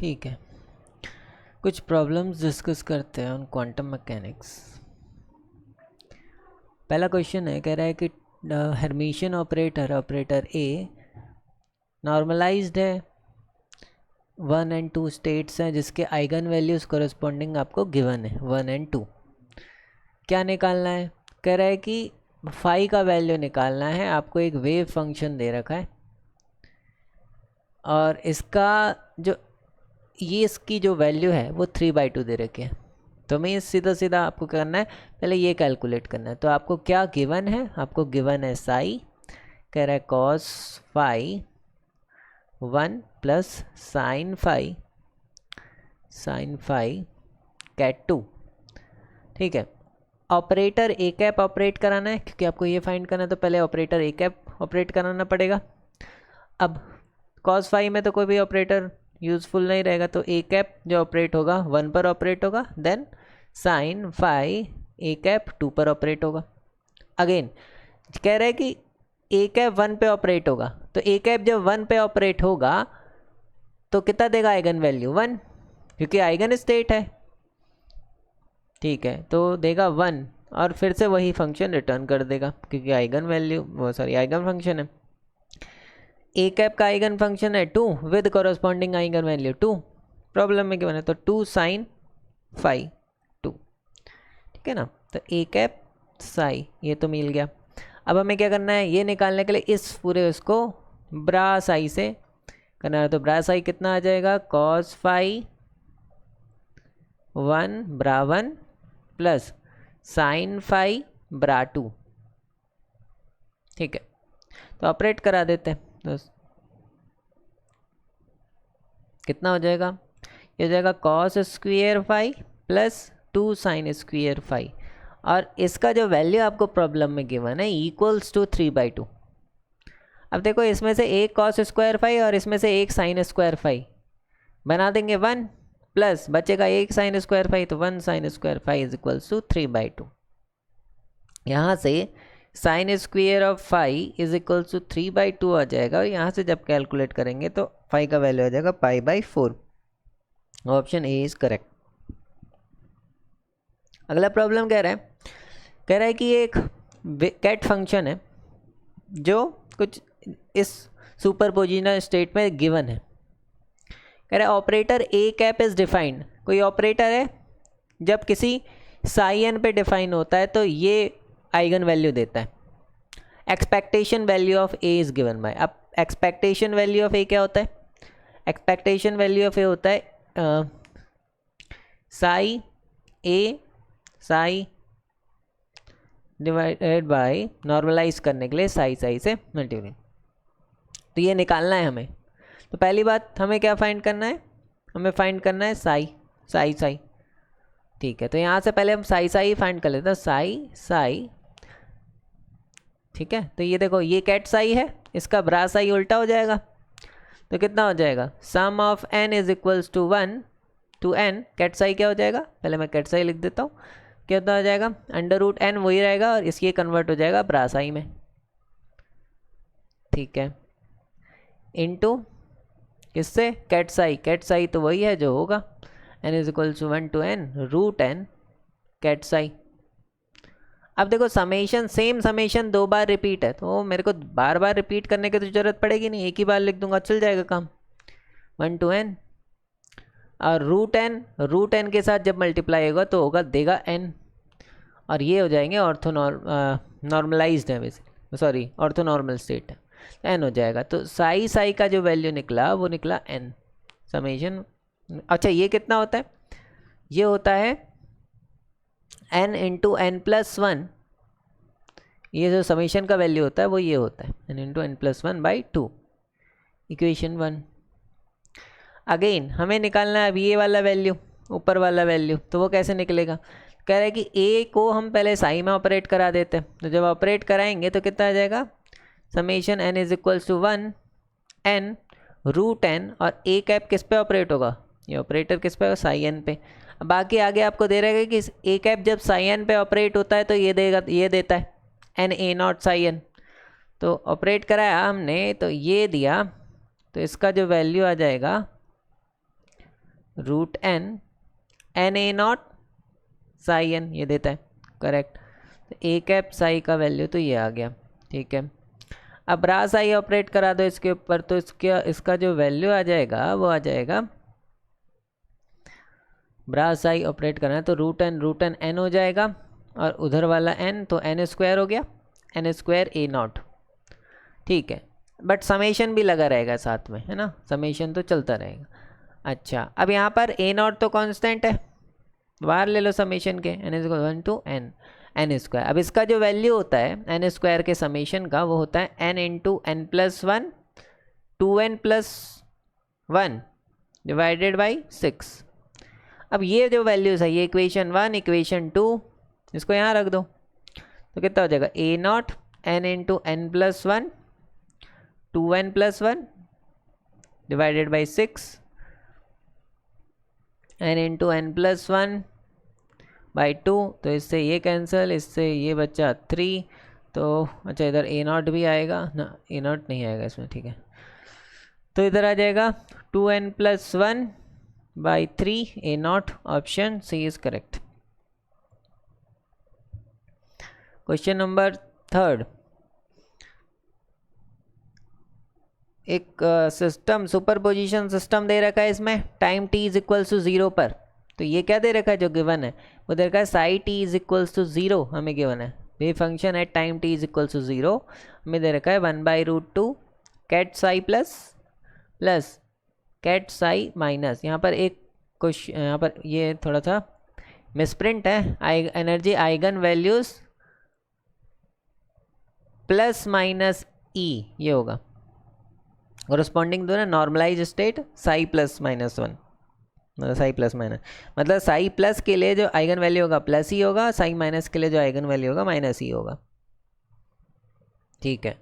ठीक है, कुछ प्रॉब्लम्स डिस्कस करते हैं ऑन क्वांटम मैकेनिक्स। पहला क्वेश्चन है, कह रहा है कि हर्मिशियन ऑपरेटर ए नॉर्मलाइज्ड है, 1 and 2 स्टेट्स हैं जिसके आइगन वैल्यूज कॉरस्पॉन्डिंग आपको गिवन है 1 and 2। क्या निकालना है? कह रहा है कि फाई का वैल्यू निकालना है। आपको एक वेव फंक्शन दे रखा है और इसका जो इसकी जो वैल्यू है वो 3/2 दे रखी है। तो मैं सीधा सीधा आपको करना है, पहले ये कैलकुलेट करना है। तो आपको क्या गिवन है? आपको गिवन है साई, कह रहा है cos phi 1 plus sine phi ket 2। ठीक है, ऑपरेटर ए कैप ऑपरेट कराना है, क्योंकि आपको ये फाइंड करना है तो पहले ऑपरेटर ए कैप ऑपरेट कराना पड़ेगा। अब कॉस फाई में तो कोई भी ऑपरेटर यूज़फुल नहीं रहेगा, तो ए कैप जो ऑपरेट होगा 1 पर ऑपरेट होगा, then sine phi A cap 2 पर ऑपरेट होगा। अगेन कह रहा है कि ए कैप 1 पे ऑपरेट होगा, तो ए कैप जब 1 पे ऑपरेट होगा तो कितना देगा आइगन वैल्यू? 1, क्योंकि आइगन स्टेट है। ठीक है, तो देगा 1 और फिर से वही फंक्शन रिटर्न कर देगा, क्योंकि आइगन वैल्यू आइगन फंक्शन है। ए कैप का आइगन फंक्शन है 2 with corresponding eigen value 2। Problem में क्या है, तो 2 साइन फाई 2। ठीक है ना, तो ए कैप साई ये तो मिल गया। अब हमें क्या करना है, ये निकालने के लिए इस पूरे उसको ब्रा साई से करना है। तो ब्रा साई कितना आ जाएगा? कॉस फाई 1 ब्रा 1 प्लस साइन फाई ब्रा 2। ठीक है, तो ऑपरेट करा देते हैं। तो कितना हो जाएगा? ये हो जाएगा cos square phi plus 2 sine square phi, और इसका जो वैल्यू आपको प्रॉब्लम में गिवन है इक्वल्स टू 3/2। अब देखो, इसमें से एक कॉस स्क्वायर फाई और इसमें से एक साइन स्क्वायर फाई बना देंगे 1, प्लस बचेगा एक साइन स्क्वायर फाई, तो 1 sine square phi is equals to 3/2। यहाँ से sine square of phi is equals to 3/2 आ जाएगा, और यहाँ से जब कैलकुलेट करेंगे तो फाई का वैल्यू आ जाएगा π/4। Option A is correct. अगला प्रॉब्लम कह रहा है कि एक कैट फंक्शन है जो कुछ इस सुपरपोजिशन स्टेट में गिवन है। कह रहा है operator A cap is defined. कोई ऑपरेटर है जब किसी साई एन पे डिफाइन होता है तो ये आइगन वैल्यू देता है। Expectation value of a is given bye. अब एक्सपेक्टेशन वैल्यू ऑफ ए क्या होता है? एक्सपेक्टेशन वैल्यू ऑफ ए होता है साई ए साई डिवाइडेड बाय, नॉर्मलाइज करने के लिए साई से मल्टीप्लाई। तो ये निकालना है हमें। तो पहली बात हमें क्या फाइंड करना है? हमें फाइंड करना है साई। ठीक है, तो यहाँ से पहले हम साई फाइंड कर लेते हैं। साई। ठीक है, तो ये देखो, ये कैट साई है, इसका ब्रा साई उल्टा हो जाएगा, तो कितना हो जाएगा? Sum of n is equals to 1 to n। Cat psi क्या हो जाएगा? पहले मैं कैट साई लिख देता हूँ। कितना हो जाएगा? √n वही रहेगा और इसकी कन्वर्ट हो जाएगा ब्रा साई में। ठीक है, इनटू किससे? कैट साई तो वही है जो होगा n is equal to 1 to n √n cat psi. अब देखो, समेशन सेम समेशन 2 बार रिपीट है, तो मेरे को बार बार रिपीट करने की तो ज़रूरत पड़ेगी नहीं, एक ही बार लिख दूंगा, चल जाएगा काम। 1 to n और √n के साथ जब मल्टीप्लाई होगा तो होगा देगा n, और ये हो जाएंगे नॉर्मलाइज्ड है वैसे, सॉरी ऑर्थोनॉर्मल स्टेट है, n हो जाएगा। तो साई का जो वैल्यू निकला वो निकला n समेशन। अच्छा, ये कितना होता है? ये होता है n इंटू n+1। ये जो समेशन का वैल्यू होता है वो ये होता है n into n+1/2, equation 1। Again हमें निकालना है अब ये वाला वैल्यू, ऊपर वाला वैल्यू, तो वो कैसे निकलेगा? कह रहा है कि ए को हम पहले साई में ऑपरेट करा देते हैं, तो जब ऑपरेट कराएंगे तो कितना आ जाएगा? Summation n is equals to 1 n √n, और ए कैप किस पे ऑपरेट होगा? ये ऑपरेटर किस पे होगा? साई एन पे। बाकी आगे आपको दे रहेगा कि ए कैप जब साई एन पे ऑपरेट होता है तो ये देता है NA0 साई एन। तो ऑपरेट कराया हमने तो ये दिया, तो इसका जो वैल्यू आ जाएगा root n n a naught psi n, ये देता है करेक्ट। तो ए कैप साई का वैल्यू तो ये आ गया, ठीक है। अब ब्रा साई ऑपरेट करा दो इसके ऊपर, तो इसका जो वैल्यू आ जाएगा वो आ जाएगा, ब्रा साई ऑपरेट करना है तो रूट एन एन हो जाएगा, और उधर वाला एन तो एन स्क्वायर हो गया, एन स्क्वायर ए नॉट, ठीक है। बट समेशन भी लगा रहेगा साथ में, है ना, समेशन तो चलता रहेगा। अच्छा, अब यहाँ पर ए नॉट तो कांस्टेंट है, बाहर ले लो समेशन के, n is equal 1 to n n square. अब इसका जो वैल्यू होता है एन स्क्वायर के समेशन का, वो होता है n into N plus 1 2n plus 1 divided by 6। अब ये जो वैल्यूज़ है, ये इक्वेशन 1 इक्वेशन 2, इसको यहाँ रख दो, तो कितना हो जाएगा A naught N into N plus 1 2n plus 1 divided by 6 N into N plus 1 by 2, तो इससे ये कैंसिल, इससे ये बच्चा 3, तो अच्छा इधर ए नॉट भी आएगा ना, ए नॉट नहीं आएगा इसमें, ठीक है। तो इधर आ जाएगा 2n plus 1 by 3 a naught, option C is correct. Question number 3, एक सिस्टम सुपरपोजिशन सिस्टम दे रखा है, इसमें time t is equals to 0 पर, तो ये क्या दे रखा है जो गिवन है, वो दे रखा है psi t is equals to 0, हमें गिवन है वे फंक्शन है time t is equals to 0, हमें दे रखा है 1/√2 ket psi plus ket psi minus, यहाँ पर एक क्वेश्चन, यहाँ पर ये थोड़ा सा मिसप्रिंट है, energy eigen values plus minus E, ये होगा कोरस्पॉन्डिंग दो ना normalize state psi plus minus 1, मतलब साई प्लस माइनस, मतलब साई प्लस के लिए जो आइगन वैल्यू होगा प्लस ही होगा, साई माइनस के लिए जो आइगन वैल्यू होगा माइनस ही होगा, ठीक है।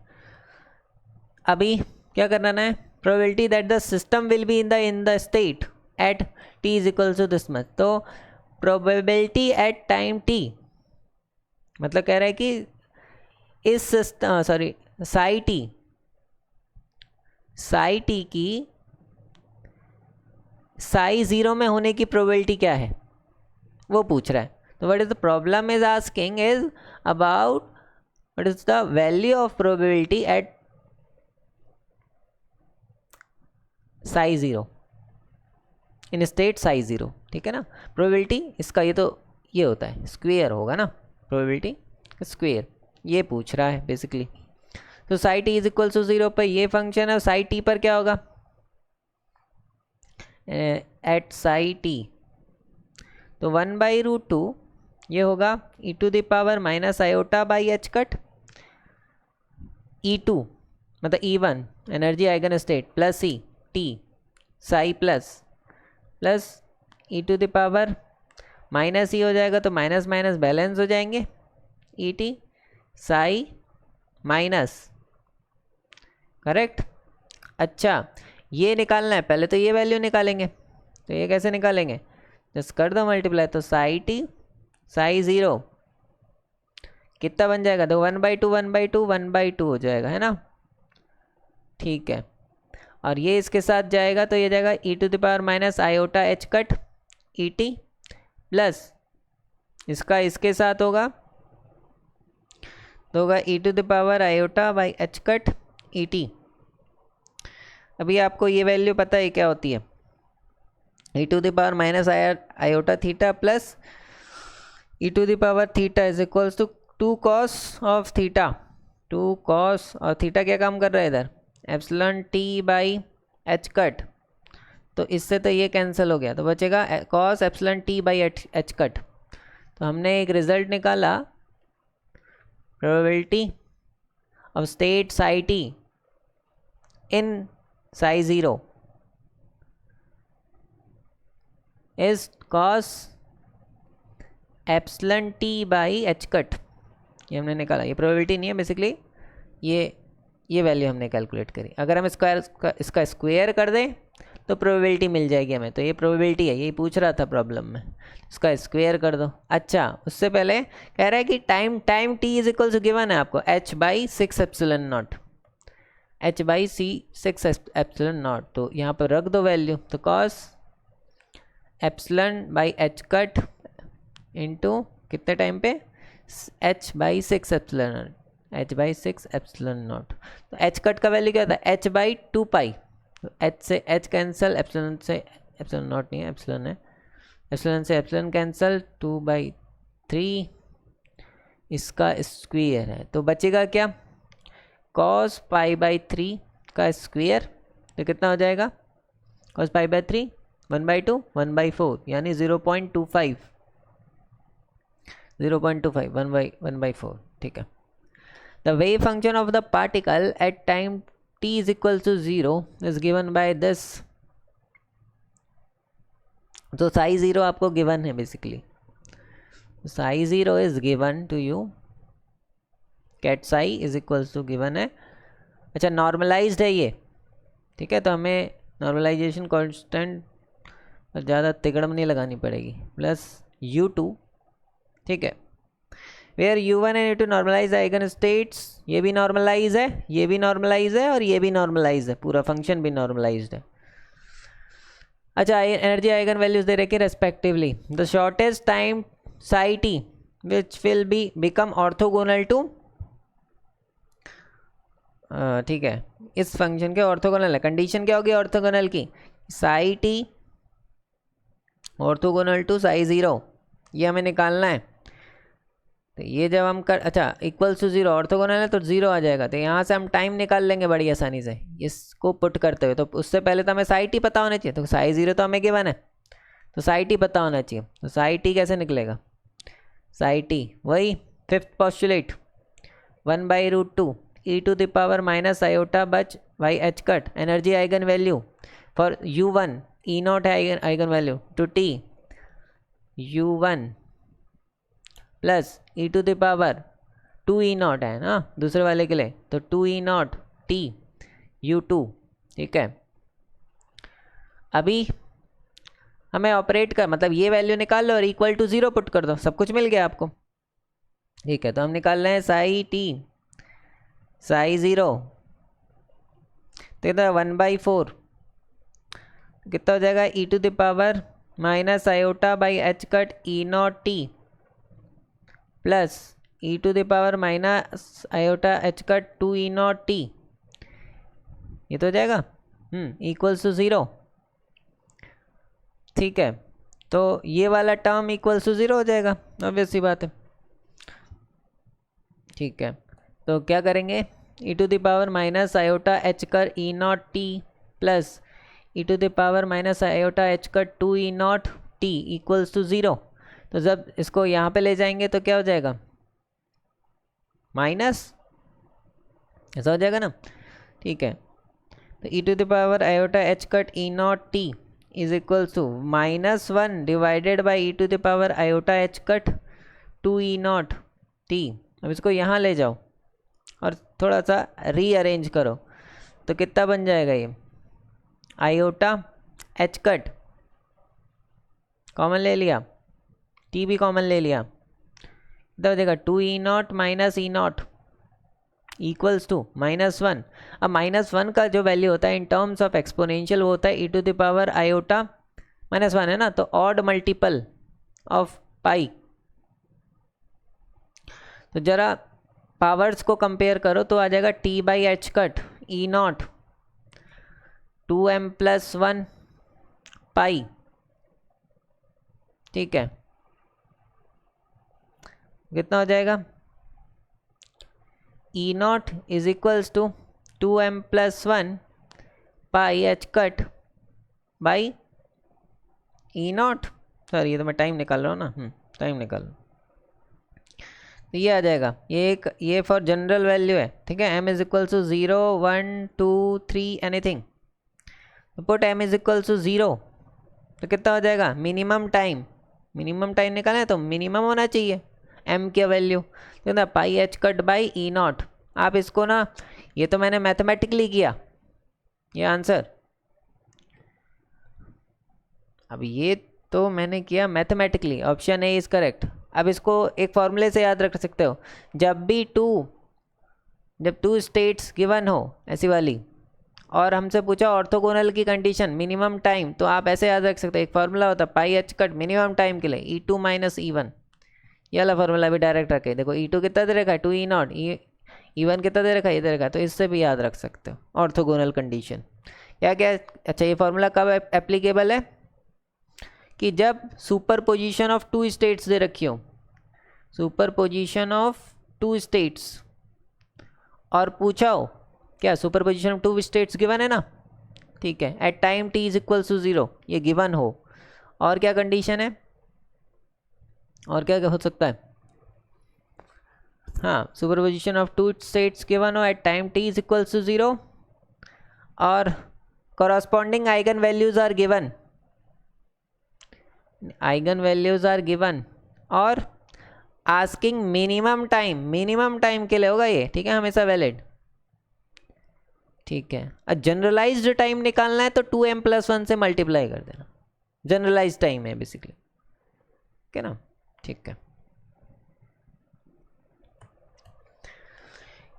अभी क्या करना है, probability that the system will be in the state at t is equal to this much, तो प्रोबेबिलिटी एट टाइम t मतलब कह रहा है कि इस सिस्टम साई t की साई 0 में होने की प्रोबेबिलिटी क्या है वो पूछ रहा है। तो what is the problem is asking is about what is the value of probability at Sai 0 in state Sai 0, ठीक है ना। प्रोबेबिलिटी इसका ये होता है स्क्वेयर होगा ना, प्रोबेबिलिटी स्क्वेयर, ये पूछ रहा है बेसिकली। तो psi t is equal to 0 पर ये फंक्शन है, साई t पर क्या होगा एट साई t, तो 1/√2 ये होगा e⁻ iota by h cut, e2 मतलब e1 energy eigen state plus E t psi plus e⁻ minus E हो जाएगा, तो माइनस माइनस बैलेंस हो जाएंगे, et साई माइनस, करेक्ट। अच्छा, ये निकालना है, पहले तो ये वैल्यू निकालेंगे, तो ये कैसे निकालेंगे, जस्ट कर दो मल्टीप्लाई, तो साई t साई 0 कितना बन जाएगा, तो 1/2 हो जाएगा, है ना, ठीक है। और ये इसके साथ जाएगा तो ये जाएगा e⁻ iota h cut et plus इसका इसके साथ होगा तो होगा e⁻ iota by h cut et। अभी आपको ये वैल्यू पता है क्या होती है, e⁻ iota theta plus e⁻θ is equals to 2 cos of theta, 2 cos और थीटा क्या काम कर रहा है इधर epsilon t by h cut, तो इससे तो ये कैंसिल हो गया, तो बचेगा cos epsilon t by h cut. तो हमने एक रिजल्ट निकाला, probability of state Sai t in Sai 0 is cos epsilon t by h cut, ये हमने निकाला। ये प्रोबेबिलिटी नहीं है बेसिकली, ये वैल्यू हमने कैलकुलेट करी। अगर हम इसका स्क्वायर कर दें तो प्रोबेबिलिटी मिल जाएगी हमें, तो ये प्रोबेबिलिटी है, यही पूछ रहा था प्रॉब्लम में, इसका स्क्वायर कर दो। अच्छा, उससे पहले कह रहा है कि time t is equal to given है आपको h/6 epsilon not, h/6 epsilon not, तो यहाँ पर रख दो वैल्यू, तो cos epsilon by H cut into कितने टाइम पे h by 6 epsilon not, h by 6 epsilon not. तो h कट का वैल्यू क्या होता है, h बाई 2 पाई। तो h से h कैंसिल, एप्सिलॉन से एप्सिलॉन नॉट नहीं है, एप्सिलॉन है, एप्सिलॉन से एप्सिलॉन कैंसिल, 2/3 इसका स्क्वायर है। तो बचेगा क्या, cos π/3 का स्क्वायर। तो कितना हो जाएगा, cos π/3 1/2 1/4 यानी 0.25 1/4। ठीक है। The wave function of the particle at time t is equal to 0 is given by this। तो साई 0 आपको गिवन है basically, psi 0 is given to you, ket psi is equals to given है। अच्छा नॉर्मलाइज्ड है ये, ठीक है, तो हमें नॉर्मलाइजेशन कांस्टेंट ज़्यादा तिगड़म नहीं लगानी पड़ेगी, प्लस u2। ठीक है, where u1 and u2 normalize eigen states, ये भी नॉर्मलाइज है, ये भी नॉर्मलाइज है और ये भी नॉर्मलाइज है, पूरा फंक्शन भी नॉर्मलाइज्ड है। अच्छा एनर्जी आइगन वैल्यूज दे रखे respectively, the shortest time psi t which will be become orthogonal to, ठीक है, इस फंक्शन के ऑर्थोगोनल है। कंडीशन क्या होगी ऑर्थोगोनल की, psi t orthogonal to psi 0, ये हमें निकालना है। तो ये जब हम कर, अच्छा इक्वल्स टू 0 ऑर्थोगोनल है तो 0 आ जाएगा, तो यहाँ से हम टाइम निकाल लेंगे बड़ी आसानी से इसको पुट करते हुए। तो उससे पहले तो हमें साई टी पता होना चाहिए, तो साई 0 तो हमें गिवन है, तो साई टी पता होना चाहिए। तो साई टी कैसे निकलेगा, साई टी वही fifth postulate 1/√2 e to the power minus iota बच by H cut, energy eigen value for u1 E naught है eigen value to t u1 plus E to the power 2e0 है ना दूसरे वाले के लिए, तो 2e0 t u2। ठीक है, अभी हमें ऑपरेट कर, मतलब ये वैल्यू निकाल लो और इक्वल टू 0 पुट कर दो, सब कुछ मिल गया आपको। ठीक है, तो हम निकाल रहे हैं साई टी साई 0, तो कितना 1/4, कितना हो जाएगा ई to the power minus iota by H cut e0 t plus E to the power minus iota H cut 2e0 t, ये तो हो जाएगा इक्वल्स टू 0। ठीक है, तो ये वाला टर्म इक्वल्स टू 0 हो जाएगा, ऑब्वियस सी बात है। ठीक है, तो क्या करेंगे, E to the power minus iota H कर e0 t plus E to the power minus iota H कर 2e0 t इक्वल्स टू 0। तो जब इसको यहाँ पे ले जाएंगे तो क्या हो जाएगा, माइनस, ऐसा हो जाएगा ना। ठीक है, तो ई to the power iota H cut e0 t is equals to -1 divided by E to the power iota H cut 2e0 t। अब इसको यहाँ ले जाओ और थोड़ा सा रीअरेंज करो, तो कितना बन जाएगा ये, आयोटा एच कट कॉमन ले लिया, टी भी कॉमन ले लिया, कितना हो जाएगा 2e0 minus e0 equals to -1। अब -1 का जो वैल्यू होता है इन टर्म्स ऑफ एक्सपोनेंशियल वो होता है e to the power iota -1 है ना, तो ऑड मल्टीपल ऑफ पाई। तो जरा पावर्स को कंपेयर करो तो आ जाएगा t by H cut e0 2m plus 1 pi. ठीक है, कितना हो जाएगा, e0 is equals to 2m plus 1 pi h cut by e0। Sorry ये तो मैं टाइम निकाल रहा हूँ ना, टाइम निकाल, तो ये आ जाएगा, ये फॉर जनरल वैल्यू है। ठीक है, m is equals to 0 1 2 3 anything, put m is equals to 0, तो कितना हो जाएगा, मिनिमम टाइम निकालना है तो मिनिमम होना चाहिए m की वैल्यू, तो ना पाई एच कट बाई e0। आप इसको ना, ये तो मैंने मैथमेटिकली किया ये आंसर, अब ये तो मैंने किया mathematically, option A is correct. अब इसको एक फॉर्मूले से याद रख सकते हो, जब टू स्टेट्स गिवन हो ऐसी वाली और हमसे पूछा ऑर्थोगोनल की कंडीशन मिनिमम टाइम, तो आप ऐसे याद रख सकते हैं, एक फार्मूला होता है पाई एच कट मिनिमम टाइम के लिए E2 माइनस E1, ये वाला फार्मूला भी डायरेक्ट रखे। देखो E2 कितना दे रखा है 2E0, E1 कितना दे रखा है ये दे रखा है, तो इससे भी याद रख सकते हो ऑर्थोगोनल कंडीशन क्या क्या है। अच्छा ये फार्मूला कब एप्लीकेबल है कि जब superposition of two states दे रखी हो, superposition of two states, और पूछा हो क्या superposition of two states given है ना, ठीक है, at time t is equal to 0 ये गिवन हो, और क्या कंडीशन है, और क्या क्या हो सकता है, हाँ superposition of two states given हो at time t is equal to 0 और corresponding eigen values are given, eigen values are given, और asking minimum time, minimum time के लिए होगा ये, ठीक है, हमेशा वैलिड, ठीक है। और जनरलाइज्ड टाइम निकालना है तो 2m+1 से मल्टीप्लाई कर देना, जनरलाइज टाइम है बेसिकली, ठीक है ना, ठीक है।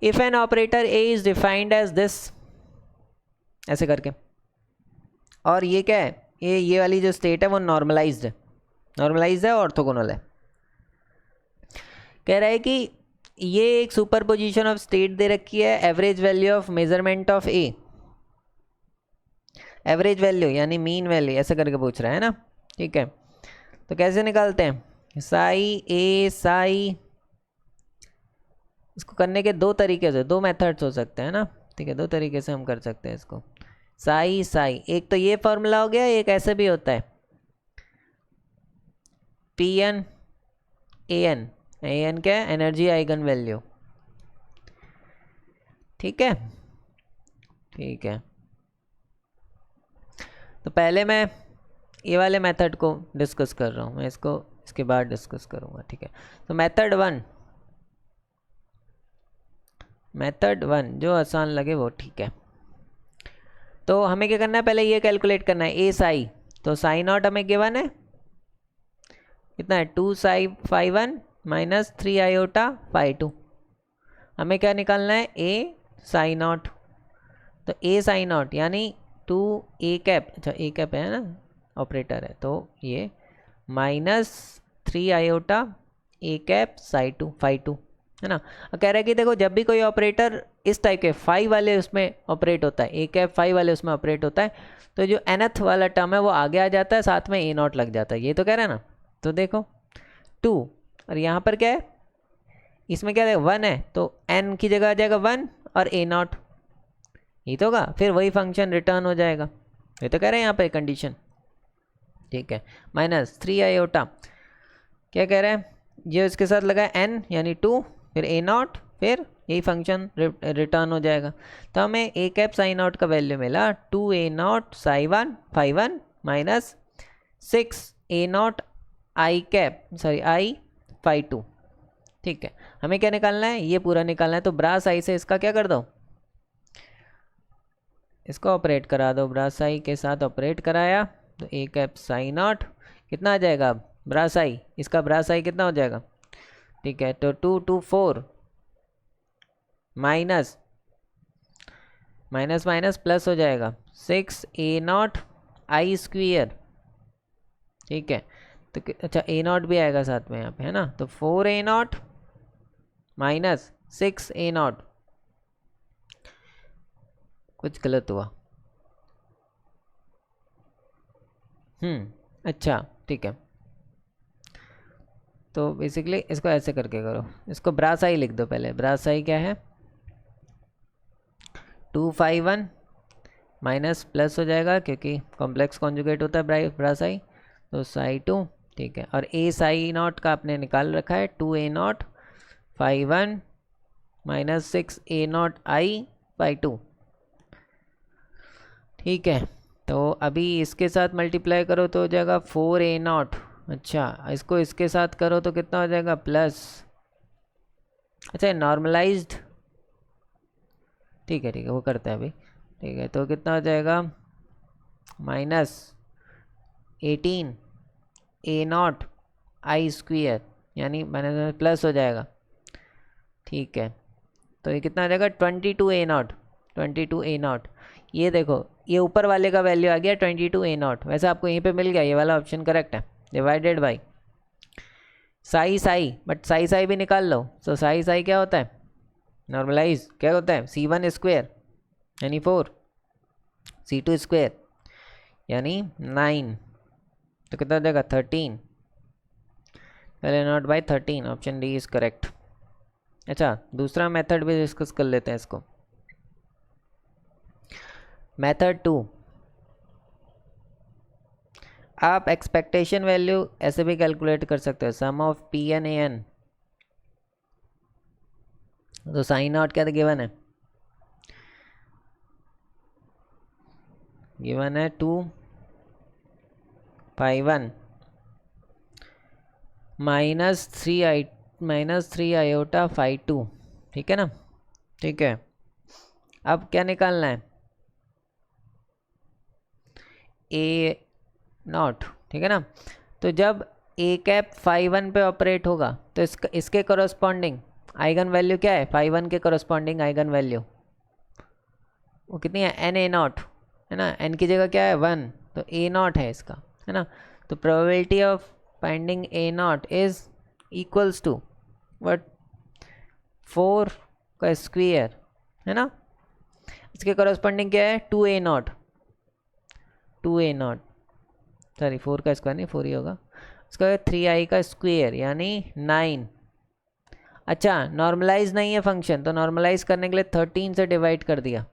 If an operator a is defined as this, ऐसे करके, और ये क्या है, ये वाली जो स्टेट है वो नॉर्मलाइज्ड है, नॉर्मलाइज्ड है, ऑर्थोगोनल है। कह रहा है कि ये एक सुपर पोजिशन ऑफ स्टेट दे रखी है, average value of measurement of A, average value यानी मीन वैल्यू, ऐसे करके पूछ रहा है ना, ठीक है। तो कैसे निकालते हैं, साई ए साई, इसको करने के दो तरीके से, दो मेथड्स हो सकते हैं ना, ठीक है, दो तरीके से हम कर सकते हैं इसको, साई साई, एक तो ये फॉर्मूला हो गया, एक ऐसे भी होता है Pn An, An क्या है, एनर्जी आइगन वैल्यू, ठीक है, ठीक है। तो पहले मैं ये वाले मेथड को डिस्कस कर रहा हूँ, मैं इसको इसके बाद डिस्कस करूँगा, ठीक है। तो मेथड वन जो आसान लगे वो ठीक है। तो हमें क्या करना है, पहले ये कैलकुलेट करना है ए साई, तो साई नॉट हमें गिवन है कितना है 2 psi phi 1 minus 3 iota phi 2, हमें क्या निकालना है ए साई नॉट, तो ए साई नॉट यानी 2 ए कैप, अच्छा ए कैप है ना ऑपरेटर है, तो ये माइनस 3 आयोटा ए कैप साई 2 फाई 2 है ना। कह रहा है कि देखो जब भी कोई ऑपरेटर इस टाइप के फाई वाले उसमें ऑपरेट होता है, ए कैप फाई वाले उसमें ऑपरेट होता है, तो जो nth वाला टर्म है वो आगे आ जाता है, साथ में ए नॉट लग जाता है, ये तो कह रहा है ना। तो देखो 2 और यहाँ पर क्या है, इसमें क्या है 1 है, तो n की जगह आ जाएगा 1 और ए नॉट, ये तो होगा, फिर वही फंक्शन रिटर्न हो जाएगा, ये तो कह रहे हैं यहाँ पे कंडीशन, ठीक है। माइनस 3 आयोटा क्या कह रहे हैं, ये इसके साथ लगा है n यानी 2, फिर ए नॉट, फिर यही फंक्शन रिटर्न हो जाएगा। तो हमें ए कैप साई नॉट का वैल्यू मिला 2 A naught psi 1 phi 1 minus 6 A naught I cap sorry I phi 2, ठीक है। हमें क्या निकालना है, ये पूरा निकालना है, तो ब्रास आई से इसका क्या कर दो, इसको ऑपरेट करा दो, ब्रास आई के साथ ऑपरेट कराया, तो ए कैप साई नॉट कितना आ जाएगा, ब्रास आई, इसका ब्रास आई कितना हो जाएगा, ठीक है। तो 2 2 4 माइनस माइनस माइनस प्लस हो जाएगा 6 ए नॉट आई स्क्वायर, ठीक है। तो अच्छा ए नॉट भी आएगा साथ में यहाँ पे है ना, तो 4 ए नॉट माइनस 6 ए नॉट, कुछ गलत हुआ, अच्छा ठीक है। तो बेसिकली इसको ऐसे करके करो, इसको ब्रास आई लिख दो पहले, ब्रास आई क्या है 2 फाई 1 माइनस प्लस हो जाएगा क्योंकि कॉम्प्लेक्स कॉन्जुगेट होता है ब्रास आई, तो साई 2, ठीक है। और ए साई नॉट का आपने निकाल रखा है 2 A naught phi 1 minus 6 A naught I phi 2, ठीक है। तो अभी इसके साथ मल्टीप्लाई करो तो हो जाएगा 4 ए नॉट, अच्छा इसको इसके साथ करो तो कितना हो जाएगा प्लस, अच्छा नॉर्मलाइज्ड, ठीक है वो करता है अभी, ठीक है। तो कितना हो जाएगा माइनस 18 ए नॉट आई स्क्वायर यानी माइनस प्लस हो जाएगा, ठीक है। तो ये कितना आ जाएगा 22 ए नॉट, 22 ए नॉट, ये देखो ये ऊपर वाले का वैल्यू आ गया 22 A0, वैसे आपको यहीं पे मिल गया, ये वाला ऑप्शन करेक्ट है। Divided by Sai, but Sai भी निकाल लो। सो साई क्या होता है, नॉर्मलाइज क्या होता है, C1 स्क्वेयर यानी 4, C2 स्क्वेयर यानी 9, तो कितना हो जाएगा 13, पहले not by 13, option D is correct. अच्छा दूसरा मेथड भी डिस्कस कर लेते हैं इसको। मेथड 2, आप एक्सपेक्टेशन वैल्यू ऐसे भी कैलकुलेट कर सकते हो, sum of P N A N. तो साइन नॉट क्या गिवन है, गिवन है 2 π1 -3 आयोटा φ2, ठीक है ना। ठीक है, अब क्या निकालना है, ए नॉट, ठीक है ना। तो जब ए कैप φ1 पे ऑपरेट होगा तो इसके कॉरस्पॉन्डिंग आइगन वैल्यू क्या है, φ1 के कॉरस्पॉन्डिंग आइगन वैल्यू वो कितनी है, एन ए नॉट है ना, एन की जगह क्या है 1, तो ए नॉट है इसका, है ना। तो probability of finding a naught is equals to what 4 का स्क्वायर, है ना। इसके कॉरस्पॉन्डिंग क्या है 2A0, 2A0 सॉरी 4 का स्क्वायर नहीं 4 ही होगा, इसका 3i का स्क्वायर यानी 9। अच्छा नॉर्मलाइज नहीं है फंक्शन, तो नॉर्मलाइज करने के लिए 13 से डिवाइड कर दिया,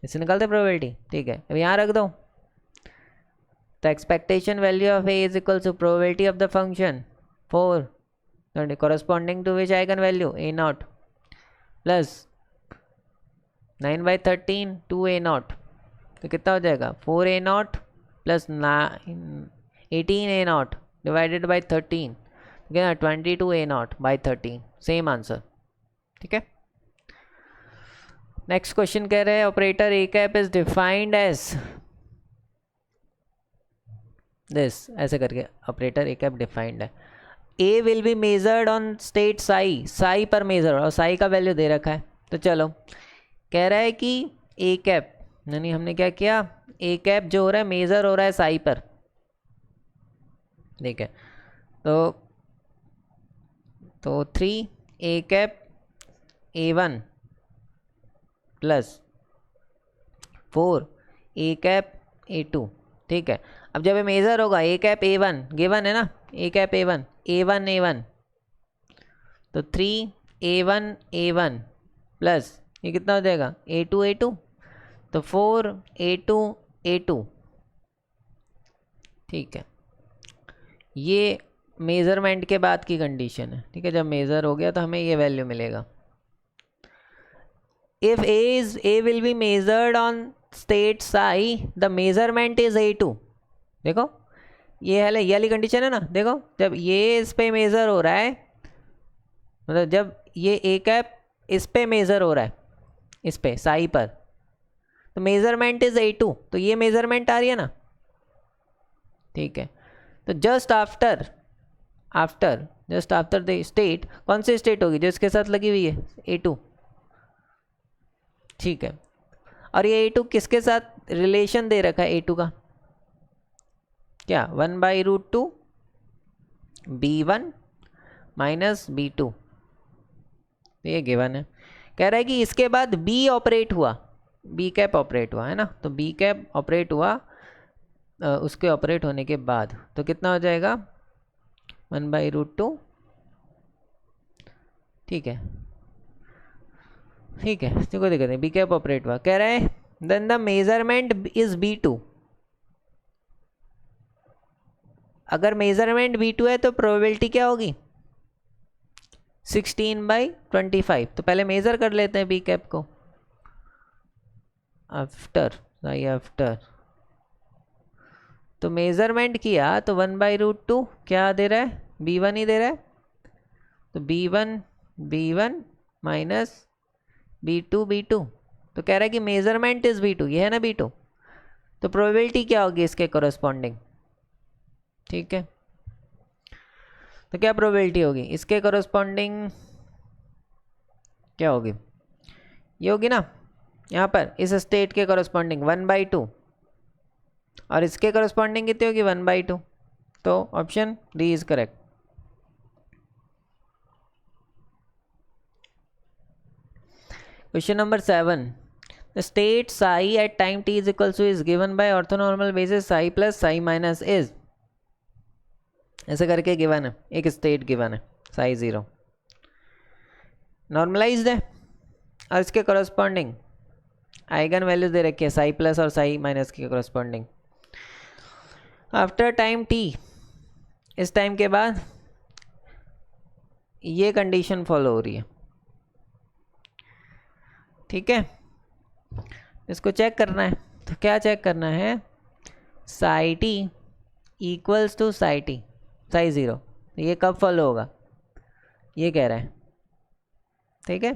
इससे निकालते प्रोबेबिलिटी, ठीक है। अब यहाँ रख दो, तो expectation value of a is equal to probability of the function 4 corresponding to which eigen value A0 plus 9/13 2A0, तो कितना हो जाएगा 4A0 plus 18A0 divided by 13, क्या 22A0/13, सेम आंसर, ठीक है। नेक्स्ट क्वेश्चन कह रहे हैं operator A cap is defined as this, ऐसे करके ऑपरेटर ए कैप डिफाइंड है। A will be measured on state psi पर मेजर, और साई का वैल्यू दे रखा है। तो चलो कह रहा है कि ए कैप यानी हमने क्या किया, ए कैप जो हो रहा है मेजर हो रहा है साई पर, ठीक है। तो 3 A cap A1 plus 4 A cap A2, ठीक है। अब जब ये मेजर होगा ए कैप A1 गिवन है ना, ए कैप A1 A1 तो 3A1 प्लस ये कितना हो जाएगा A2 तो 4A2 ठीक है। ये मेज़रमेंट के बाद की कंडीशन है, ठीक है। जब मेज़र हो गया तो हमें ये वैल्यू मिलेगा। If A will be measured on state Sai the measurement is A2, देखो ये वाली कंडीशन है ना, देखो जब ये इस पे मेज़र हो रहा है, मतलब जब ये ए कैप इस पे मेज़र हो रहा है, इस पे साई पर, तो मेज़रमेंट इज A2, तो ये मेज़रमेंट आ रही है ना, ठीक है। तो जस्ट आफ्टर द स्टेट, कौन सी स्टेट होगी जो इसके साथ लगी हुई है A2, ठीक है। और ये A2 किसके साथ रिलेशन दे रखा है A2 का, क्या 1/√2 B1 माइनस B2, ये गिवन है। कह रहा है कि इसके बाद B ऑपरेट हुआ, B कैप ऑपरेट हुआ है ना, तो B कैप ऑपरेट हुआ उसके ऑपरेट होने के बाद, तो कितना हो जाएगा 1/√2, ठीक है देखो देखो B कैप ऑपरेट हुआ, कह रहा है then the measurement is B2। अगर मेजरमेंट B2 है तो प्रोबेबिलिटी क्या होगी 16/25। तो पहले मेजर कर लेते हैं B कैप को, आफ्टर तो मेजरमेंट किया तो 1/√2 क्या दे रहा है B1 ही दे रहा है, तो B1 माइनस B2 तो कह रहा है कि मेजरमेंट इज B2, ये है ना B2, तो प्रोबेबिलिटी क्या होगी इसके कोरस्पॉन्डिंग, ठीक है। तो क्या प्रोबेबिलिटी होगी इसके कोरस्पॉन्डिंग, क्या होगी, ये होगी ना यहाँ पर इस स्टेट के कॉरस्पॉन्डिंग 1/2 और इसके कॉरस्पॉन्डिंग कितनी होगी 1/2, तो option D is correct. Question number 7, the state psi at time t is equal to is given by orthonormal basis psi plus psi minus is, ऐसे करके गिवन है, एक स्टेट गिवन है साई 0 नॉर्मलाइज्ड है और इसके कॉरस्पॉन्डिंग आइगन वैल्यूज दे रखी है साई प्लस और साई माइनस के कॉरस्पॉन्डिंग। आफ्टर टाइम t, इस टाइम के बाद ये कंडीशन फॉलो हो रही है, ठीक है। इसको चेक करना है, तो क्या चेक करना है, psi t equals to psi t psi 0, तो ये कब फॉलो होगा ये कह रहा है, ठीक है।